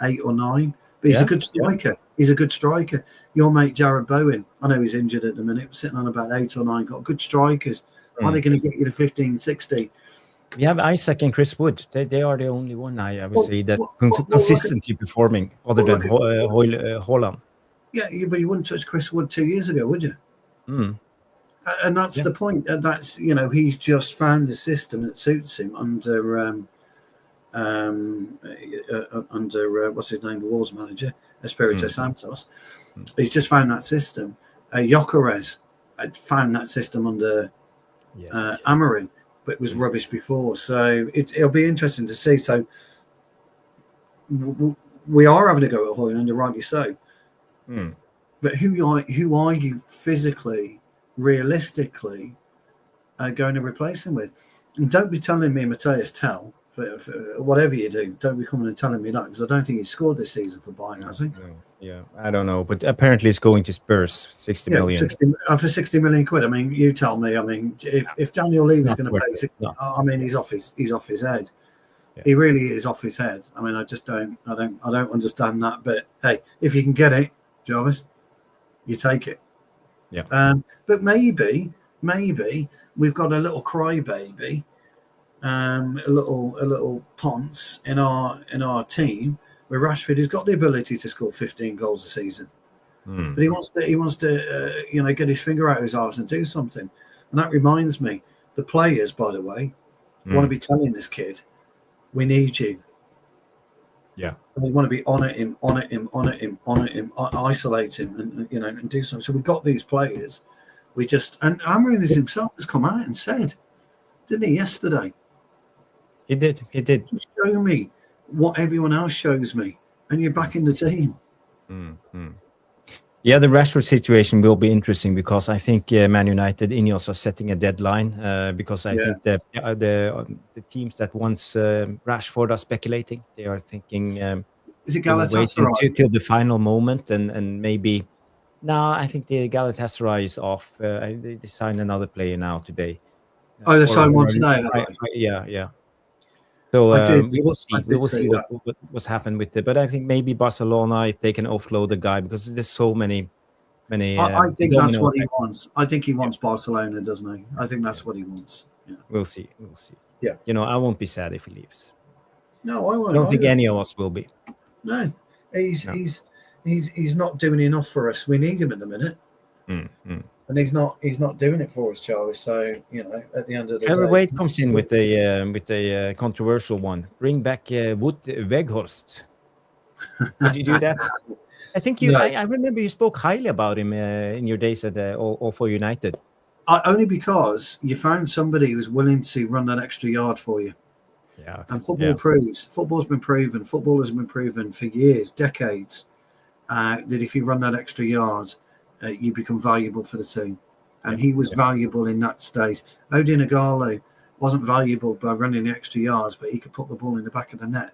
8 or 9? But he's a good striker. Yeah. He's a good striker. Your mate Jared Bowen, I know he's injured at the minute, sitting on about 8 or 9. Got good strikers. Are they going to get you to 15, 16? You have Isaac and Chris Wood. They are the only one I would say that's consistently performing, other than Haaland. Yeah, but you wouldn't touch Chris Wood 2 years ago, would you? And that's the point. That's, you know, he's just found a system that suits him under what's his name, the Wolves manager, Espirito Santos. He's just found that system. Gyökeres had found that system under Amorim, but it was rubbish before. So it'll be interesting to see. So we are having to go at Højlund, and rightly so. But who are you physically, realistically, going to replace him with? And don't be telling me Matthijs Tell. For whatever you do, don't be coming and telling me that, because I don't think he's scored this season for Bayern, has he? Yeah, I don't know, but apparently it's going to Spurs, 60 million. For 60 million quid. I mean, you tell me. I mean, if Daniel Levy's going to pay, I mean, he's off his head. He really is off his head. I mean, I don't understand that. But hey, if you can get it, Jarvis, you take it. Yeah. But maybe we've got a little crybaby, a little Ponce in our team where Rashford has got the ability to score 15 goals a season, but he wants to get his finger out of his arse and do something. And that reminds me, the players, by the way, want to be telling this kid, we need you. Yeah. And we want to be on him, isolate him, and do something. So we've got these players. And Amorim himself has come out and said, didn't he, yesterday? He did. Just show me what everyone else shows me, and you're back in the team. Yeah, the Rashford situation will be interesting because I think Man United, Ineos are setting a deadline because I think the teams that wants Rashford are speculating. They are thinking is it Galatasaray? Waiting till the final moment and maybe. No, I think the Galatasaray is off. They signed another player now today. Oh, they signed one today. Yeah. So we will see. We will see what's happened with it. But I think maybe Barcelona, if they can offload the guy, because there's so many. I think that's what he wants. I think he wants Barcelona, doesn't he? I think that's what he wants. Yeah. We'll see. Yeah. I won't be sad if he leaves. No, I won't. I don't think any of us will be. No, he's not doing enough for us. We need him in a minute. And he's not doing it for us, Charlie. So at the end of the Trevor day, Wade comes in with a controversial one. Bring back Wout Weghorst. Would you do that? I think you. No. I remember you spoke highly about him in your days at All for United. Only because you found somebody who's willing to run that extra yard for you. Yeah. And football's been proven. Football has been proven for years, decades, that if you run that extra yard, you become valuable for the team. And he was valuable in that stage. Odin Igalo wasn't valuable by running the extra yards, but he could put the ball in the back of the net.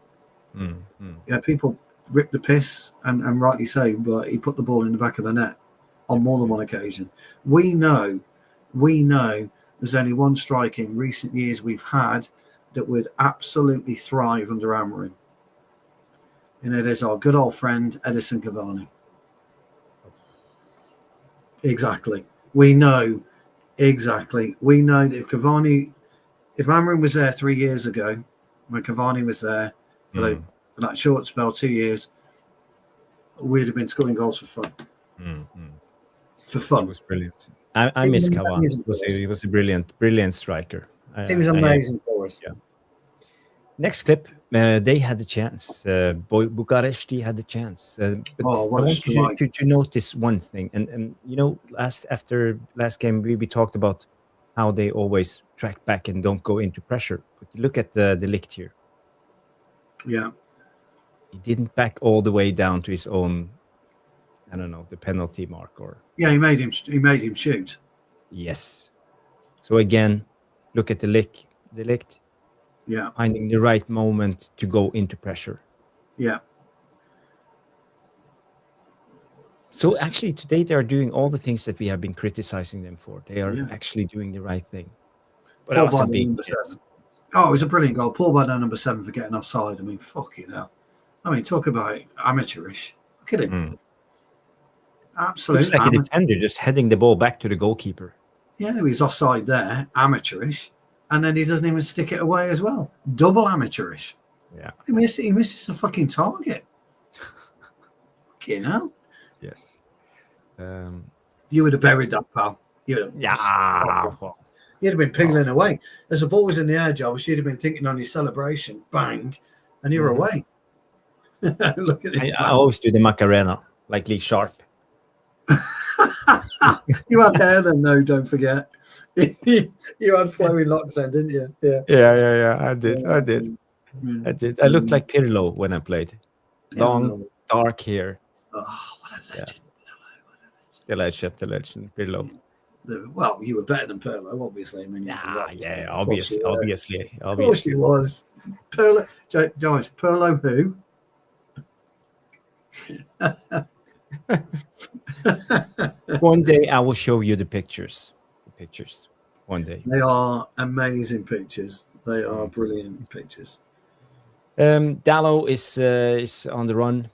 People rip the piss, and rightly so, but he put the ball in the back of the net on more than one occasion. We know there's only one striker in recent years we've had that would absolutely thrive under Amorim. And it is our good old friend, Edison Cavani. Exactly. We know that if Amorim was there 3 years ago, when Cavani was there for that short spell, 2 years, we'd have been scoring goals for fun. For fun. It was brilliant. I miss Cavani. He was a brilliant striker. He was amazing for us. Yeah. Next clip, they had the chance. Bucharest had the chance. But I want you to notice one thing. And after last game, we talked about how they always track back and don't go into pressure. But look at the Ligt here. Yeah. He didn't back all the way down to his own, I don't know, the penalty mark or. Yeah, he made him shoot. Yes. So again, look at the Ligt. Yeah. Finding the right moment to go into pressure. Yeah. So actually today they are doing all the things that we have been criticizing them for. They are actually doing the right thing. But that was a big it was a brilliant goal. Paul Bada, number 7, for getting offside. I mean, fucking hell. I mean, talk about amateurish. Look at him. Absolutely. Looks like a defender just heading the ball back to the goalkeeper. Yeah, he's offside there, amateurish. And then he doesn't even stick it away as well. Double amateurish. Yeah. He misses the fucking target. Fucking hell. Yes. You would have buried that, pal. You'd have been peeling away. As the ball was in the air, Jarvis, you'd have been thinking on your celebration. Bang. And you're away. Look at it. I always do the Macarena, like Lee Sharp. You had hair then, though, don't forget. You had flowing locks then, didn't you? Yeah. I did. I looked like Pirlo when I played. Long, dark hair. Oh, what a legend. The legend, Pirlo. Well, you were better than Pirlo, obviously. I mean, obviously. Of course he was. Pirlo, Joyce, Pirlo who? One day I will show you the pictures. One day. They are amazing pictures. They are brilliant pictures. Dalot is on the run.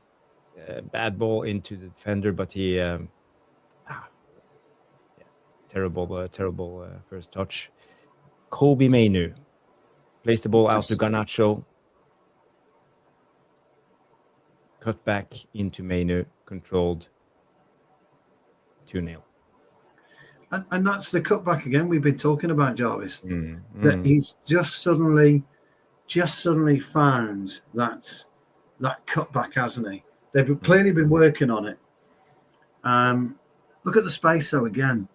Bad ball into the defender, but he terrible first touch. Kobbie Mainoo plays the ball out to Garnacho. Cut back into Mainoo, controlled 2-0. And that's the cutback again we've been talking about, Jarvis. That he's just suddenly found that cutback, hasn't he? They've clearly been working on it. Look at the space, though, again.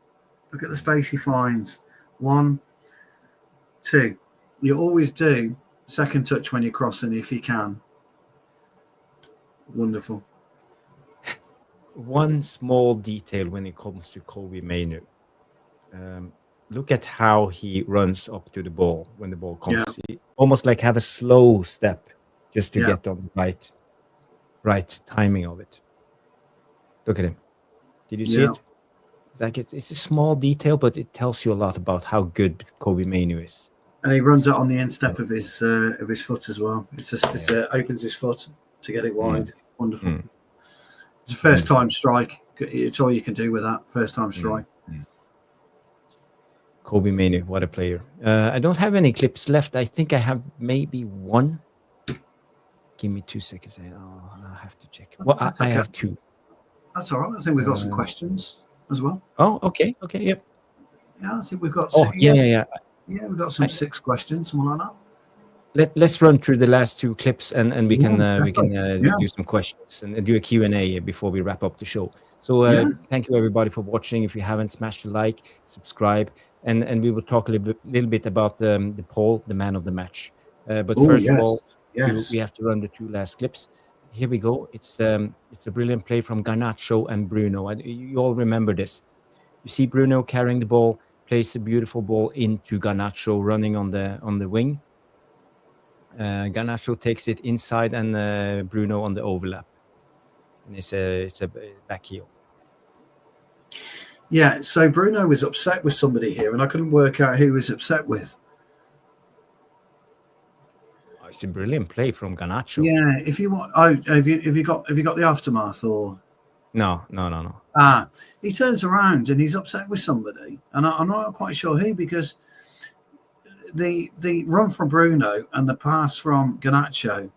Look at the space he finds. 1, 2. You always do second touch when you're crossing if you can. Wonderful. One small detail when it comes to Kobbie Mainoo. Look at how he runs up to the ball when the ball comes. Yeah. He almost like have a slow step just to get on the right timing of it. Look at him. Did you see it? Like it's a small detail, but it tells you a lot about how good Kobbie Mainoo is. And he runs it on the instep of his foot as well. Opens his foot to get it wide. Wonderful. It's a first time strike. It's all you can do with that first time strike. Kobbie Mainoo, what a player. I don't have any clips left. I think I have maybe one. Give me 2 seconds. I'll have to check. Well, I have 2. That's all right. I think we've got some questions as well. Oh, okay. Yep. Yeah, I think we've got. Yeah. Yeah, we've got some 6 questions, something like that. Let's run through the last 2 clips and we can do some questions and do a Q&A before we wrap up the show. So thank you everybody for watching. If you haven't, smash the like, subscribe, and we will talk a little bit about the poll, the man of the match. But first of all, we have to run the 2 last clips. Here we go. It's a brilliant play from Garnacho and Bruno. You all remember this. You see Bruno carrying the ball, plays a beautiful ball into Garnacho running on the wing. Garnacho takes it inside and Bruno on the overlap. And it's a back heel. Yeah, so Bruno was upset with somebody here, and I couldn't work out who he was upset with. Oh, it's a brilliant play from Garnacho. Yeah, if you want, have you got the aftermath or? No. He turns around and he's upset with somebody, and I'm not quite sure who, because the run from Bruno and the pass from Garnacho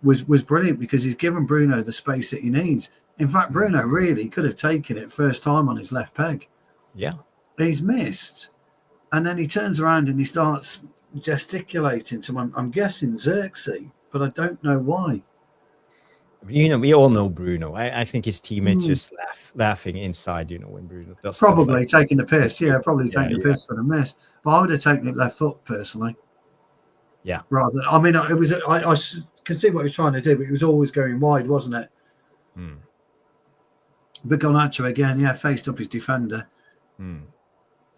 was brilliant, because he's given Bruno the space that he needs. In fact, Bruno really could have taken it first time on his left peg. Yeah. He's missed. And then he turns around and he starts gesticulating to him. I'm guessing Xerxes, but I don't know why. You know, we all know Bruno. I think his teammates just laughing inside, when Bruno does probably taking the piss. Yeah, probably taking the piss for the miss. But I would have taken it left foot personally. Yeah. Rather, I mean, it was. I can see what he was trying to do, but it was always going wide, wasn't it? But Garnacho again, faced up his defender.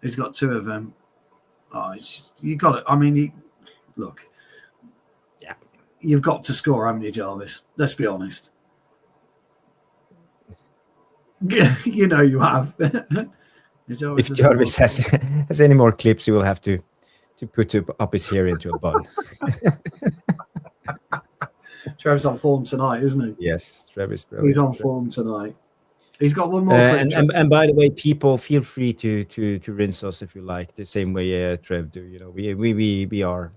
He's got 2 of them. Oh, you got it. I mean, look. Yeah. You've got to score, haven't you, Jarvis? Let's be honest. You know you have. If Jarvis has any more clips, he will have to put up his hair into a bun. Trevor's on form tonight, isn't he? Yes, Trevor's brilliant. He's on form tonight. He's got one more. And by the way, people, feel free to rinse us if you like, the same way Trev do. We are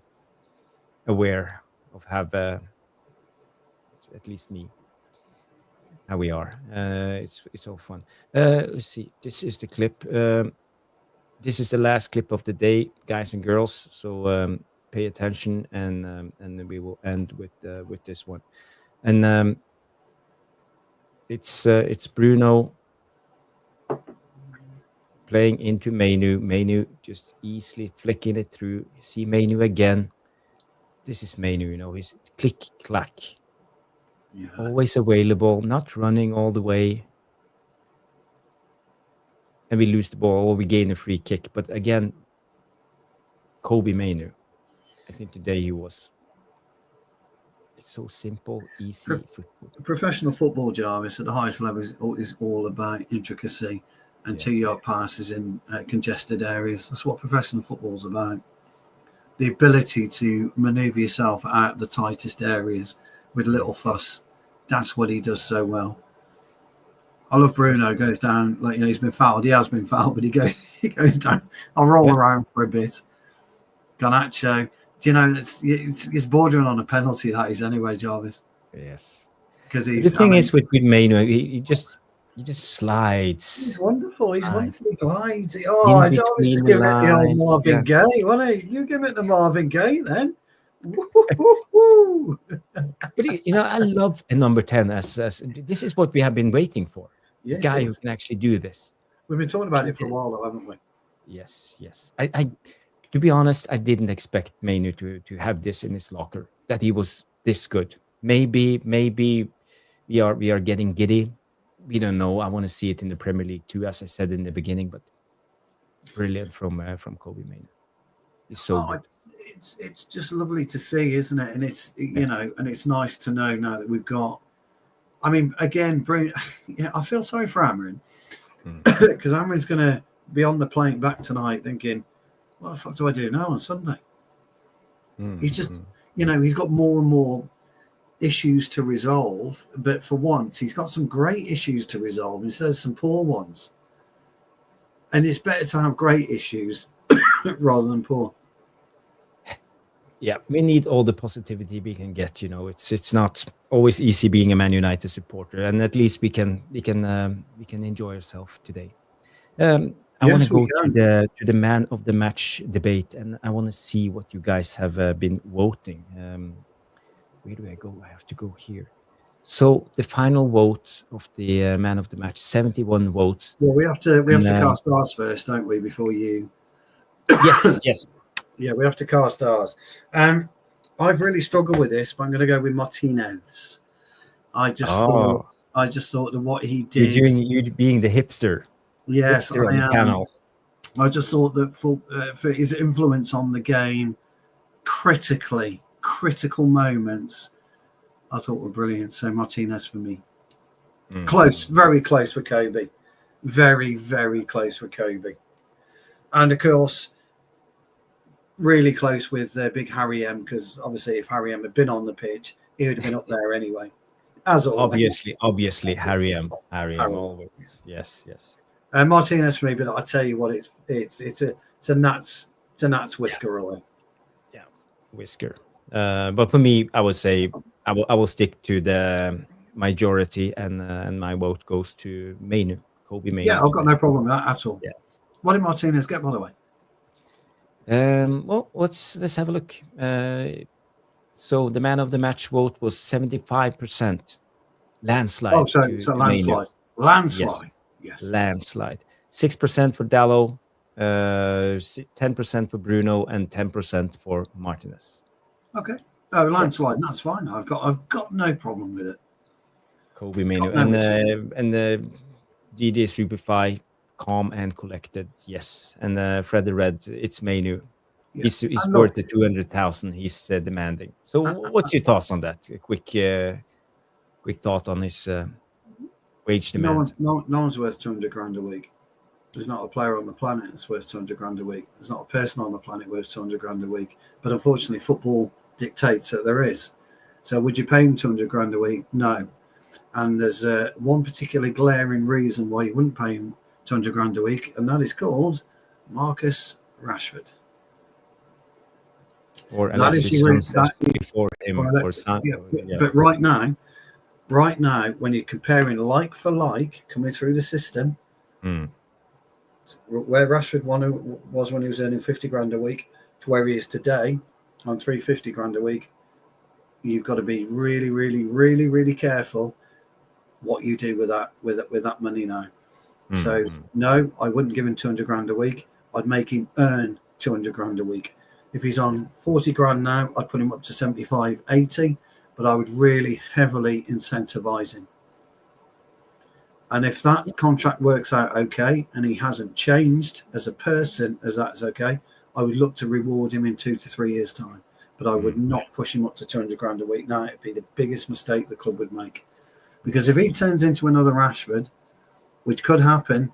aware of at least me, how we are. It's all fun. Let's see. This is the clip. This is the last clip of the day, guys and girls. So pay attention, and then we will end with this one. And it's Bruno playing into Mainoo. Mainoo just easily flicking it through. You see Mainoo again. This is Mainoo, he's click clack. Yeah. Always available, not running all the way. And we lose the ball or we gain a free kick. But again, Kobbie Mainoo. I think today it's so simple, easy football. Professional football, Jarvis, at the highest level is all about intricacy and 2-yard passes in congested areas. That's what professional football's about. the ability to maneuver yourself out the tightest areas with little fuss. That's what he does so well. I love Bruno. Goes down like he's been fouled. He has been fouled, but he goes down. I'll roll around for a bit. Garnacho. Do you know it's bordering on a penalty that is anyway, Jarvis. Yes. Because he just slides. He's wonderful. He's wonderful. He glides. Jarvis just give it the old Marvin Gaye, wasn't he? You give it the Marvin Gaye then. But I love a number 10 as this is what we have been waiting for. Yeah, a guy who can actually do this. We've been talking about it for a while, though, haven't we? Yes. I to be honest, I didn't expect Mainoo to have this in his locker. That he was this good. Maybe we are getting giddy. We don't know. I want to see it in the Premier League too, as I said in the beginning. But brilliant from Kobbie Mainoo. It's so good. It's just lovely to see, isn't it? And it's and it's nice to know now that we've got. I mean, again, I feel sorry for Amorim because Amorim's going to be on the plane back tonight, thinking, "What the fuck do I do now on Sunday?" He's just, he's got more and more issues to resolve. But for once, he's got some great issues to resolve instead of some poor ones. And it's better to have great issues rather than poor. Yeah, we need all the positivity we can get. It's not always easy being a Man United supporter, and at least we can enjoy ourselves today. I want to go to the man of the match debate, and I want to see what you guys have been voting. Where do I go? I have to go here. So the final vote of the man of the match, 71 votes. Well, we have to cast ours first, don't we? Before you. Yes. Yeah, we have to cast ours. I've really struggled with this, but I'm going to go with Martínez. I just thought that what he did. You being the hipster. Yes, hipster I am. Panel. I just thought that for his influence on the game, critical moments, I thought were brilliant. So Martínez for me. Close, very close with Kobbie. Very, very close with Kobbie. And of course, really close with big Harry M, because obviously if Harry M had been on the pitch, he would have been up there anyway. As always. Obviously, Harry M always. Yes. Martínez for me, but I tell you what, it's a nuts whisker away. Yeah, whisker. But for me, I would say I will stick to the majority, and my vote goes to Mainoo, Kobbie Mainoo. Yeah, I've got no problem with that at all. Yeah. What did Martínez get, by the way? Well, let's have a look. So the man of the match vote was 75%. Landslide. Oh, so landslide. Landslide. Yes. Landslide. 6% for Dalot, 10% for Bruno, and 10% for Martínez. Okay. Oh, landslide. That's fine. I've got no problem with it. Kobbie Mainoo. And the DJ Superfly, calm and collected. Yes. And Fred the Red, it's Mainoo. Yes. He's worth the 200,000 he's demanding. So what's your thoughts on that? A quick thought on his wage demand. No one's worth 200 grand a week. There's not a player on the planet that's worth 200 grand a week. There's not a person on the planet worth 200 grand a week. But unfortunately, football dictates that there is. So would you pay him 200 grand a week? No. And there's one particularly glaring reason why you wouldn't pay him 200 grand a week, and that is called Marcus Rashford. Or Alexis before him. But right now, when you're comparing like for like, coming through the system, where Rashford was when he was earning 50 grand a week to where he is today on 350 grand a week, you've got to be really, really, really, really careful what you do with that money now. So no, I wouldn't give him 200 grand a week. I'd make him earn 200 grand a week. If he's on 40 grand now, I'd put him up to 75, 80, but I would really heavily incentivize him. And if that contract works out okay, and he hasn't changed as a person, as that is okay, I would look to reward him in 2 to 3 years' time. But I would not push him up to 200 grand a week. Now, it'd be the biggest mistake the club would make. Because if he turns into another Rashford, which could happen,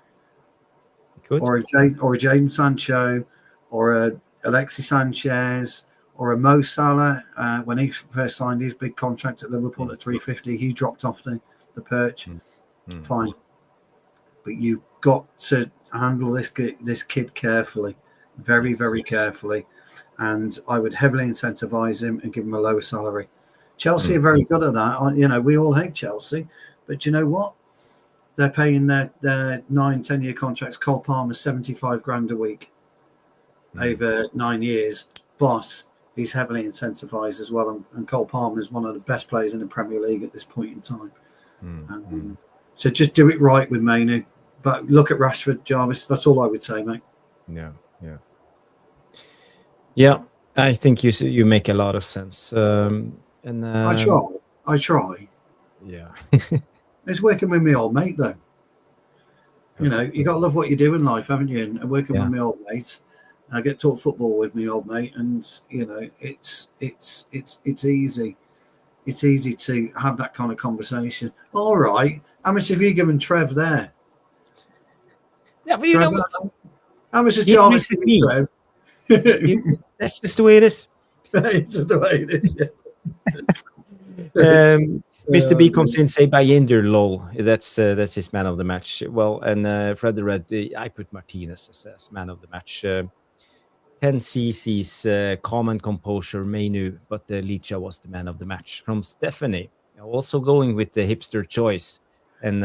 or a Jadon Sancho, or a Alexis Sanchez or a Mo Salah, when he first signed his big contract at Liverpool at 350, he dropped off the perch. Fine. But you've got to handle this kid carefully, very, very carefully. And I would heavily incentivize him and give him a lower salary. Chelsea are very good at that. You know, we all hate Chelsea, but you know what? They're paying their 9-10-year contracts. Cole Palmer 75 grand a week over 9 years, but he's heavily incentivized as well. And Cole Palmer is one of the best players in the Premier League at this point in time. So just do it right with Mainoo. But look at Rashford, Jarvis. That's all I would say, mate. Yeah. I think you make a lot of sense. And I try. Yeah. It's working with my old mate, though. You know, you got to love what you do in life, haven't you? And working with my old mate, I get taught football with my old mate, and you know, it's easy. It's easy to have that kind of conversation. All right, how much have you given Trev there? Yeah, but you know what? How much has Jarvis given Trev? That's just the way it is. It's just the way it is. Mr. B comes in, say Bayender, lol. That's his man of the match. Well, and Fred the Red, I put Martínez as man of the match. 10 cc's common composure, Mainoo, but Licha was the man of the match. From Stephanie, also going with the hipster choice. And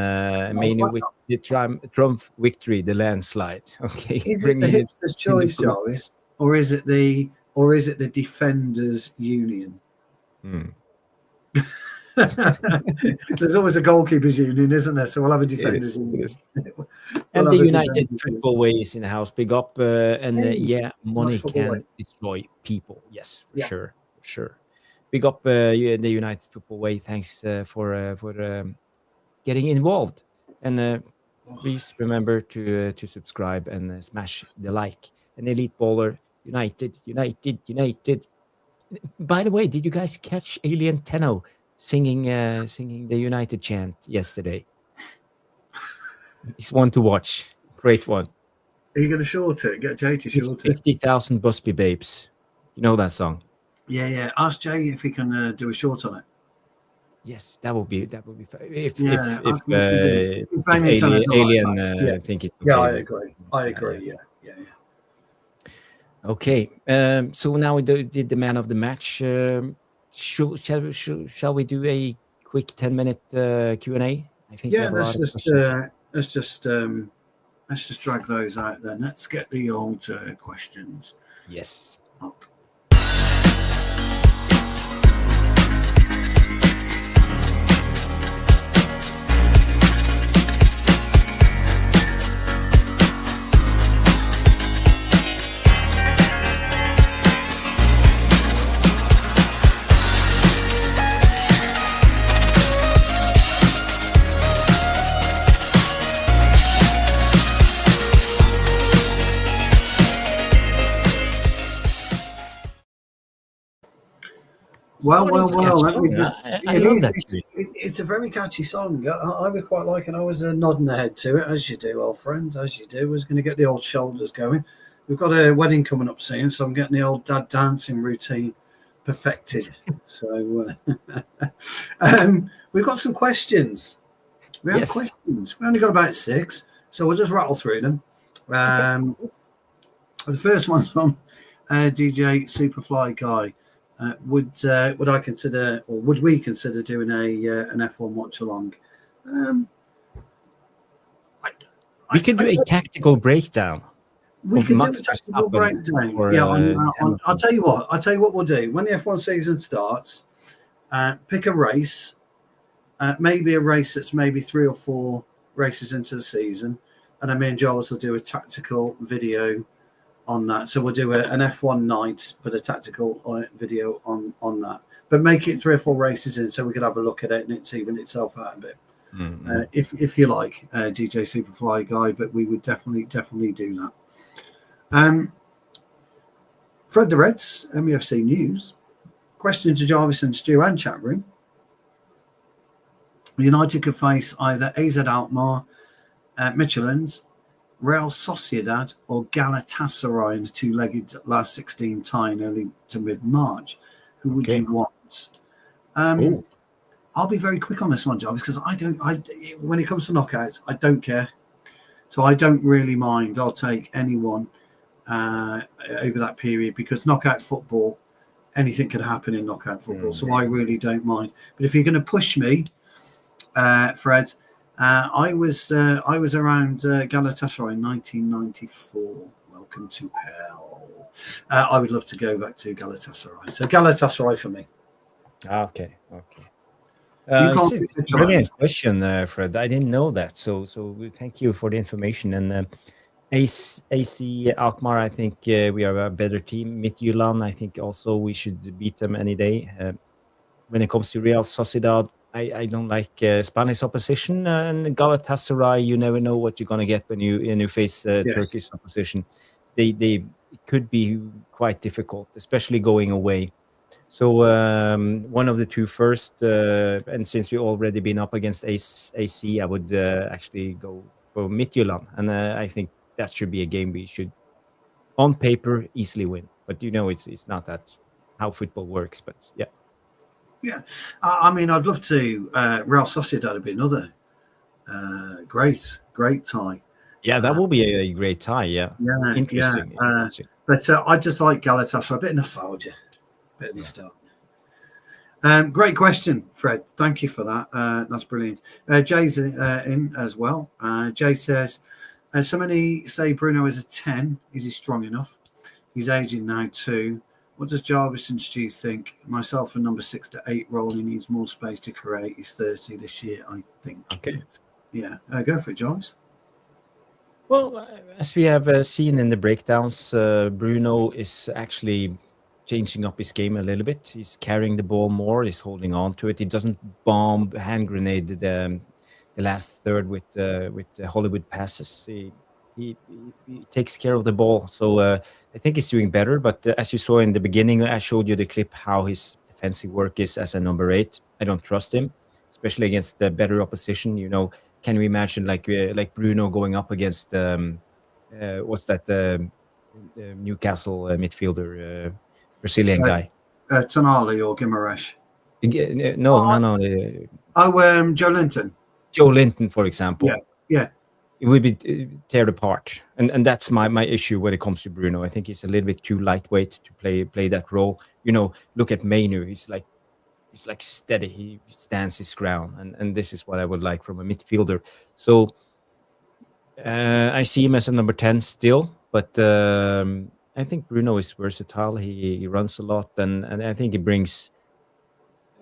Mainoo with the Trump victory, the landslide. Okay, is it the hipster's choice, Jarvis, or is it the Defenders Union? There's always a goalkeepers union, isn't there? So we'll have a defenders union. And the United Football Way is in the house. Big up, and money can destroy people. Yes, for sure. Big up, the United Football Way. Thanks for getting involved, and please remember to subscribe and smash the like. An Elite Baller, United. By the way, did you guys catch Alien Tenno singing the United chant yesterday? It's one to watch. Great one. Are you going to short it? Get Jay to short it. 50,000 Busby Babes. You know that song? Yeah. Ask Jay if he can do a short on it. Yes, that would be fun. If Alien think it's okay. Yeah, I agree. Yeah. Okay. So now we did the man of the match. Shall we do a quick 10-minute Q&A? I think. Yeah, let's just drag those out then. Let's get the old questions. Yes. Up. Well. Let me just. It's a very catchy song. I was quite liking. I was nodding the head to it, as you do, old friend, as you do. I was going to get the old shoulders going. We've got a wedding coming up soon, so I'm getting the old dad dancing routine perfected. So we've got some questions. We have questions. We only got about 6, so we'll just rattle through them. The first one's from DJ Superfly Guy. Would I consider, or would we consider doing an F1 watch along? We could do a tactical breakdown. We could do a tactical breakdown. I'll tell you what we'll do. When the F1 season starts, pick a race, maybe a race that's maybe 3 or 4 races into the season, and then me and Giles will do a tactical video on that. So we'll do an F1 night, but a tactical video on that. But make it 3 or 4 races in, so we could have a look at it and it's even itself out a bit. If you like, DJ Superfly Guy, but we would definitely do that. Fred the Reds, MUFC News. Question to Jarvis and Stu and chat room. United could face either AZ Alkmaar, Michelin's, Real Sociedad or Galatasaray in a two-legged last 16 tie in early to mid-March? Who would you want? I'll be very quick on this one, Jarvis, because when it comes to knockouts, I don't care. So I don't really mind. I'll take anyone over that period, because knockout football, anything can happen in knockout football. So I really don't mind. But if you're going to push me, Fred, I was around Galatasaray in 1994. Welcome to hell. I would love to go back to Galatasaray. So Galatasaray for me. Okay. It's a brilliant question, Fred. I didn't know that. So thank you for the information. And AC Alkmaar, I think we are a better team. Midtjylland, I think also we should beat them any day. When it comes to Real Sociedad, I don't like Spanish opposition. And Galatasaray, you never know what you're going to get when you face Turkish opposition. They could be quite difficult, especially going away. So one of the two first, and since we've already been up against AC, I would actually go for Midtjylland. And I think that should be a game we should, on paper, easily win. But it's not that how football works. But yeah. Yeah, I mean, I'd love to. Real Sociedad would be another great tie. Yeah, that will be a great tie. Yeah, interesting. But I just like Galatasaray, a bit of nostalgia. Great question, Fred. Thank you for that. That's brilliant. Jay's in as well. Jay says, so many say Bruno is a 10. Is he strong enough? He's aging now too. What does Jarvis and Stu think? Myself, a number 6 to 8 role, he needs more space to create. He's 30 this year, I think. Okay. Yeah. Go for it, Jarvis. Well, as we have seen in the breakdowns, Bruno is actually changing up his game a little bit. He's carrying the ball more. He's holding on to it. He doesn't bomb, hand grenade the last third with Hollywood passes. He takes care of the ball. So I think he's doing better. But as you saw in the beginning, I showed you the clip how his defensive work is as a number 8. I don't trust him, especially against the better opposition. Can we imagine like Bruno going up against what's that Newcastle midfielder Brazilian guy? Tonali or Guimaraes? No. Joe Linton. Joe Linton, for example. Yeah. It would be tear apart, and that's my issue when it comes to Bruno. I think he's a little bit too lightweight to play that role. Look at Mainoo. He's like steady. He stands his ground, and this is what I would like from a midfielder. So I see him as a number 10 still, but I think Bruno is versatile. He runs a lot, and I think he brings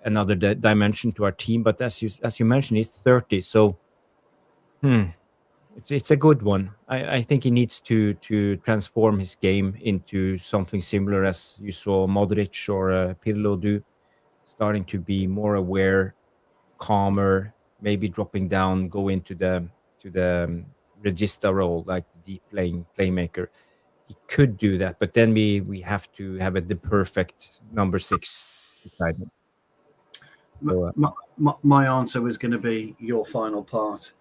another dimension to our team. But as you mentioned, he's 30, so It's a good one. I think he needs to transform his game into something similar as you saw Modric or Pirlo do, starting to be more aware, calmer, maybe dropping down, go into the regista role, like deep playmaker. He could do that, but then we have to have the perfect number 6 beside him. So, my answer was going to be your final part.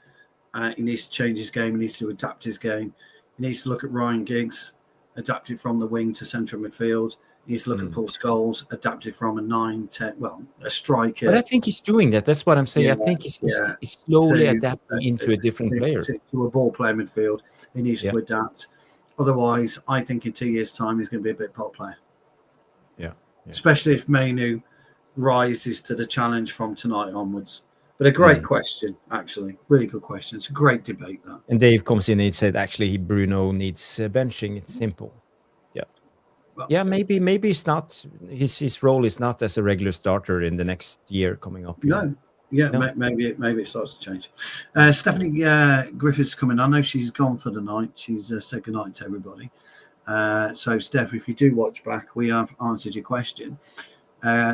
He needs to change his game. He needs to adapt his game. He needs to look at Ryan Giggs, adapt it from the wing to central midfield. He needs to look at Paul Scholes, adapt it from a 9, 10, a striker. But I think he's doing that. That's what I'm saying. I think he's slowly adapting into a different player. To a ball player midfield. He needs to adapt. Otherwise, I think in 2 years' time, he's going to be a bit pot player. Yeah. Especially if Mainoo rises to the challenge from tonight onwards. But a great question, actually. Really good question. It's a great debate, that. And Dave comes in and he said, actually, Bruno needs benching. It's simple. Yeah. Well, maybe it's not. His role is not as a regular starter in the next year coming up. No. Yeah, no? Maybe it starts to change. Stephanie Griffiths coming. I know she's gone for the night. She's said good night to everybody. So, Steph, if you do watch back, we have answered your question.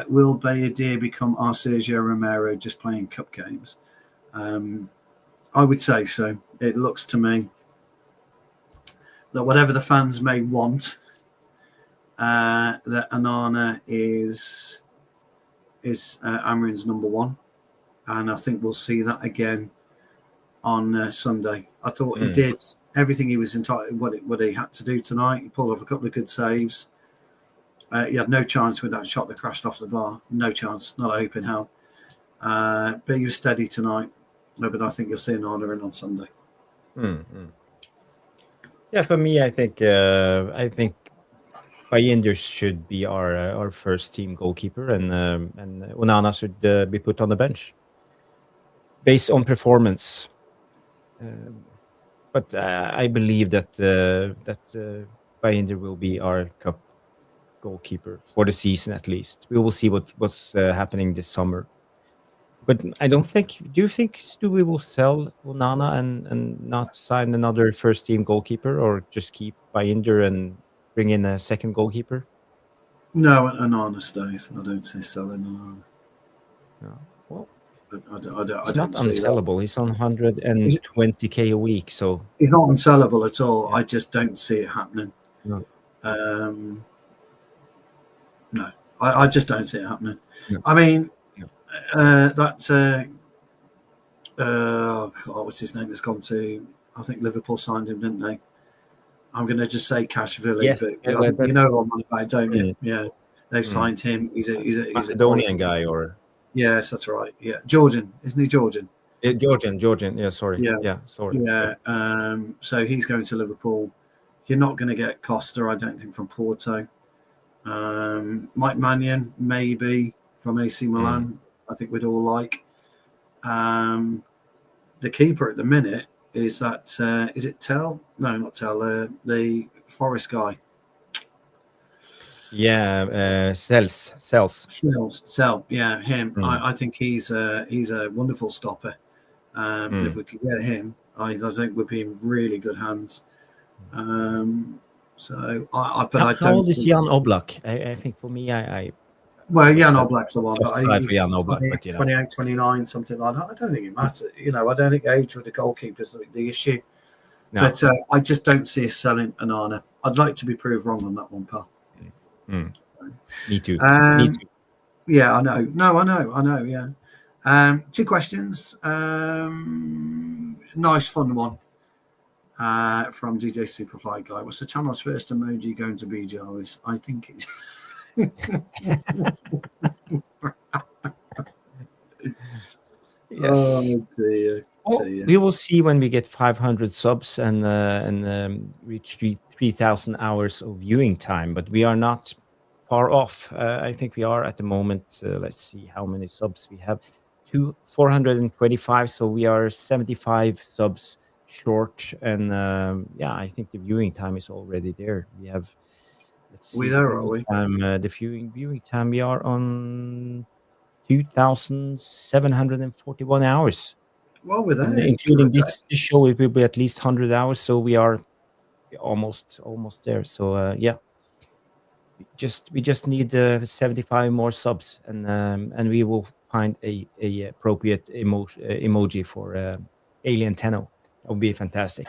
Will Bayadir become our Sergio Romero just playing cup games? I would say so. It looks to me that whatever the fans may want, that Onana is Amorim's number 1. And I think we'll see that again on Sunday. I thought he did everything he was entitled, what he had to do tonight. He pulled off a couple of good saves. He had no chance with that shot that crashed off the bar. No chance, not a hope in hell. But he was steady tonight. But I think you'll see an honour in on Sunday. Yeah, for me, I think Bayinders should be our first team goalkeeper, and Onana should be put on the bench based on performance. But I believe that Bayinder will be our cup goalkeeper for the season at least. We will see what's happening this summer. But I don't think. Do you think Stewie will sell Onana and not sign another first team goalkeeper, or just keep Bayinder and bring in a second goalkeeper? No, Onana stays. I don't see selling Onana. No. Well, It's not unsellable. He's on 120k a week, so he's not unsellable at all. Yeah. I just don't see it happening. No. No, I just don't see it happening. No. I mean, what's his name has gone to? I think Liverpool signed him, didn't they? I'm going to just say Kashvili, yes, but you know what I'm on about, don't you? Yeah, they've signed him. He's a Macedonian guy, or yes, that's right. Yeah, Georgian, isn't he? Georgian. Georgian. Yeah, sorry. Yeah, sorry. Yeah. So he's going to Liverpool. You're not going to get Costa, I don't think, from Porto. Mike Mannion, maybe from AC Milan. I think we'd all like. The keeper at the minute is that is it Tell? No, not Tell. The Forest guy. Yeah, Cells. Yeah, him. I think he's a wonderful stopper. If we could get him, I think we'd be in really good hands. So, I don't. How old is Jan Oblak? I think for me, well, Jan Oblak's the one. But, for Jan Oblak, 28, 29, something like that. I don't think it matters. I don't think age with the goalkeepers is the issue. No. But I just don't see us selling Onana. I'd like to be proved wrong on that one, pal. Me too. Yeah, I know. No, I know. Yeah. 2 questions. Nice, fun one. From DJ Superfly Guy. What's the channel's first emoji going to be, Jarvis? I think it's. Yes. Oh, dear. We will see when we get 500 subs and reach 3,000 hours of viewing time, but we are not far off. I think we are at the moment. Let's see how many subs we have. 425, so we are 75 subs short, and I think the viewing time is already there. We have. Let's see. Are we? The viewing time, we are on 2,741 hours. Well, with that, including this show, it will be at least 100 hours. So we are almost there. So we just need 75 more subs, and we will find a appropriate emoji for Alien Tenno. That would be fantastic.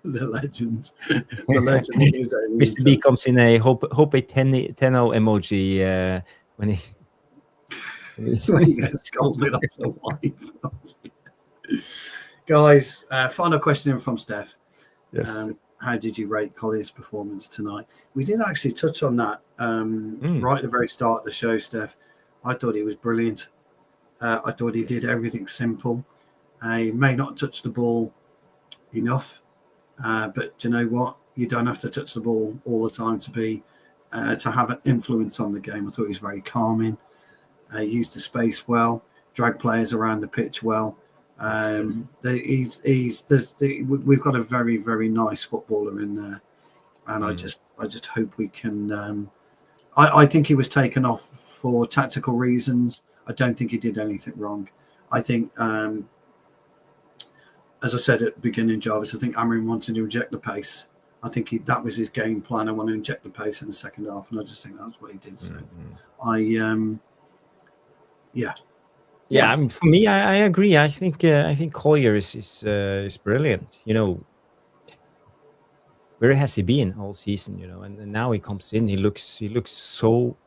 The legend. Is Mr. B comes in a hope a Tenno emoji when he gets scolded off the wife. Guys, final question from Steph. Yes. How did you rate Collier's performance tonight? We did actually touch on that right at the very start of the show, Steph. I thought he was brilliant. I thought he did everything simple. He may not touch the ball enough. But do you know what? You don't have to touch the ball all the time to have an influence on the game. I thought he was very calming. Used the space well, dragged players around the pitch well. We've got a very, very nice footballer in there, and I just hope we can. I think he was taken off for tactical reasons. I don't think he did anything wrong. I think. As I said at the beginning, Jarvis, I think Amorim wanted to inject the pace. I think that was his game plan. I want to inject the pace in the second half, and I just think that's what he did. So, I mean, for me, I agree. I think Collier is brilliant. Where has he been all season? And now he comes in. He looks so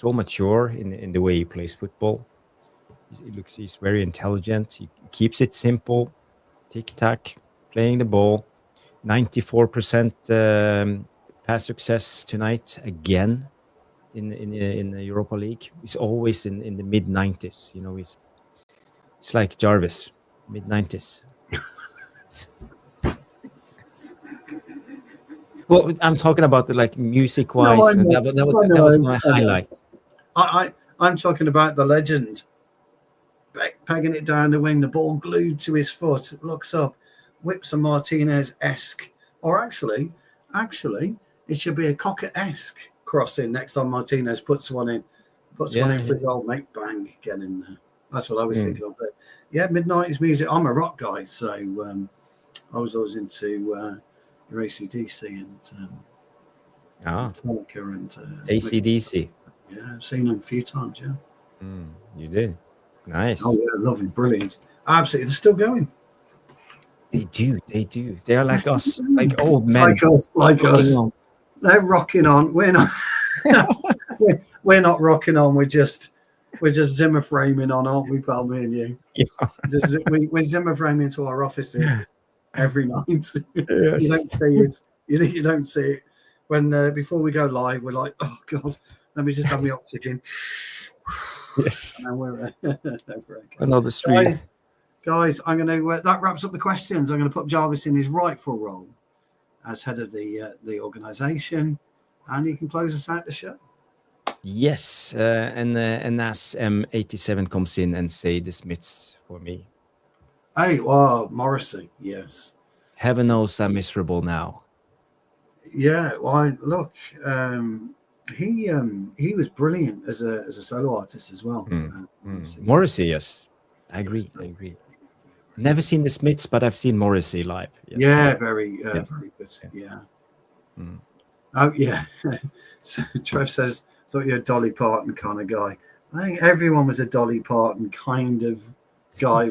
mature in the way he plays football. He's very intelligent. He keeps it simple. Tic-tac, playing the ball, 94% pass success tonight again in the Europa League. He's always in the mid 90s. You know, it's like Jarvis, mid 90s. Well, I'm talking about the like music wise. No, that was my highlight. I'm talking about the legend. Pegging it down the wing, the ball glued to his foot, looks up, whips a Martínez-esque, or actually, it should be a Cocker-esque crossing next time Martínez puts one in for his old mate, bang, get in there. That's what I was thinking of. But yeah, mid-90s music. I'm a rock guy, so I was always into your AC/DC and Metallica and AC/DC. Yeah, I've seen them a few times, yeah. You did. Nice. Oh, yeah, lovely, brilliant. Absolutely, they're still going. They do. They are like us, like old men. Like us. They're rocking on. We're not. we're not rocking on. We're just Zimmer framing on, aren't we, pal? Me and you. Yeah. We're Zimmer framing to our offices every night. Yes. You don't see it. You don't see it. When before we go live, we're like, oh God, let me just have my oxygen. Yes. And we're another stream. Guys, I'm going to. That wraps up the questions. I'm going to put Jarvis in his rightful role as head of the organisation, and he can close us out the show. Yes, and as M87 comes in and say dismiss for me. Hey, well, Morrissey, yes. Heaven knows I'm miserable now. Yeah, well, look, he was brilliant as a solo artist as well. Morrissey, yes, I agree. Never seen the Smiths, but I've seen Morrissey live. Yes. Yeah, very good. Yeah. Oh yeah. So Trev says, "Thought you're a Dolly Parton kind of guy." I think everyone was a Dolly Parton kind of guy.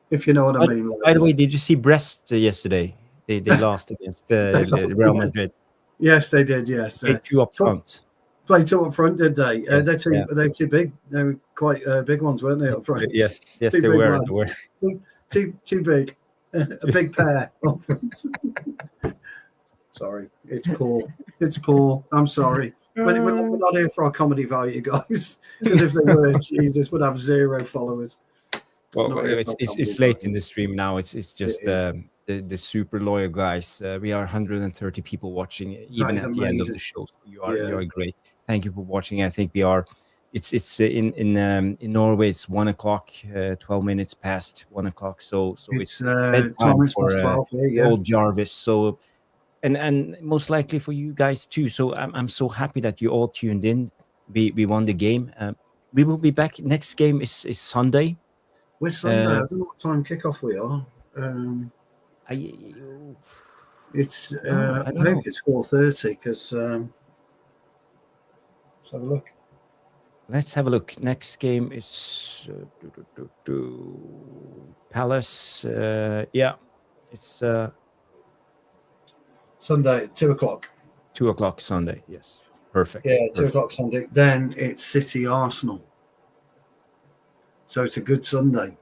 If you know what I mean. By the way, did you see Brest yesterday? They lost against Real Madrid. Yes, they did. Yes, they two up front. Played two up front, did they? Yes, they're too big. They were quite big ones, weren't they, up front? Yes, they were. Too big. A big pair up front. Sorry, it's poor. I'm sorry. We're not here for our comedy value, guys. Because if they were, Jesus would have 0 followers. Well, it's late in the stream now. It's just the super loyal guys. We are 130 people watching, even at the end of the show. So you are great. Thank you for watching. I think we are. It's in Norway. It's 1 o'clock. 12 minutes past 1 o'clock. So it's bedtime for old Jarvis. So and most likely for you guys too. So I'm so happy that you all tuned in. We won the game. We will be back. Next game is Sunday. We're Sunday. I don't know what time kickoff we are. I think it's 4:30 because let's have a look. Let's have a look. Next game is Palace. It's Sunday, 2 o'clock. 2 o'clock Sunday. Yes, perfect. Yeah, 2 o'clock Sunday. Then it's City Arsenal. So it's a good Sunday.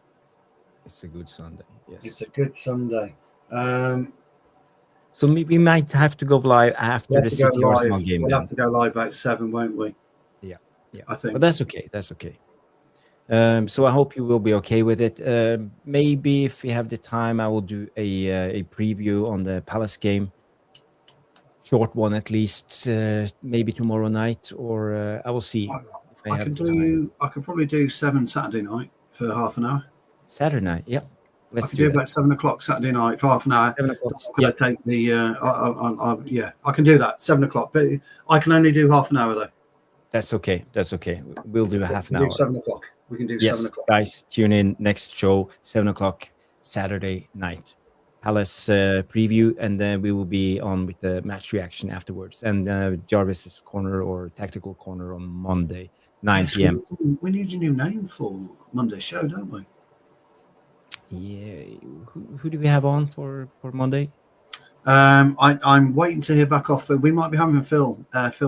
It's a good Sunday. Yes, it's a good Sunday. So we might have to go live after the City Arsenal game. We'll have to go live about 7, won't we? Yeah. I think. But that's okay. So I hope you will be okay with it. Maybe if we have the time, I will do a preview on the Palace game. Short one at least. Maybe tomorrow night, or I will see. I could probably do 7 Saturday night for half an hour. Saturday night, yeah. Let's do about 7 o'clock Saturday night for half an hour. 7 o'clock. I take the? I can do that 7 o'clock, but I can only do half an hour though. That's okay. We'll do a half an hour. 7 o'clock. We can do 7 o'clock. Guys, tune in next show 7 o'clock Saturday night. Palace preview, and then we will be on with the match reaction afterwards, and Jarvis's corner or tactical corner on Monday 9 p.m. We need a new name for Monday's show, don't we? Yeah. Who do we have on for Monday? I'm waiting to hear back off. We might be having Phil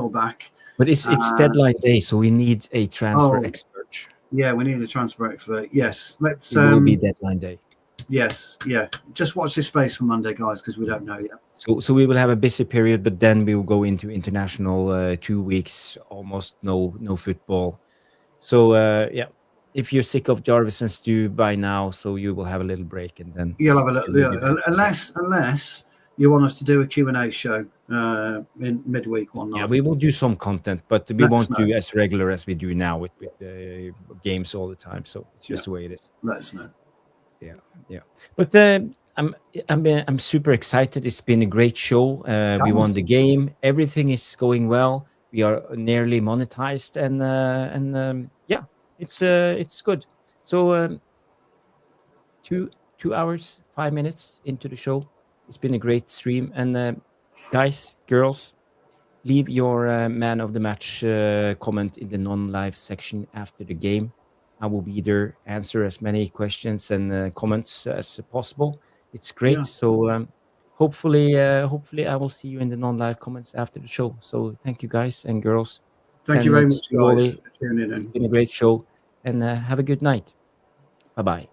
back. But it's deadline day, so we need a transfer expert. Yeah, we need a transfer expert. Yes, let's. It will be deadline day. Yes, yeah. Just watch this space for Monday, guys, because we don't know yet. So we will have a busy period, but then we will go into international 2 weeks, almost no football. So yeah, if you're sick of Jarvis and Stu by now, so you will have a little break, and then you'll have a little. Yeah, unless you want us to do a Q&A show in midweek one night. Yeah, we will do some content, but we won't do as regular as we do now with games all the time. So it's just the way it is. Let us know. Yeah. But I'm super excited. It's been a great show. We won the game. Everything is going well. We are nearly monetized, and yeah, it's good. So 2 hours 5 minutes into the show. It's been a great stream. And guys, girls, leave your man of the match comment in the non-live section after the game. I will be there, answer as many questions and comments as possible. It's great. Yeah. So hopefully I will see you in the non-live comments after the show. So thank you, guys and girls. Thank you very much, guys, for tuning in. It's been a great show, and have a good night. Bye-bye.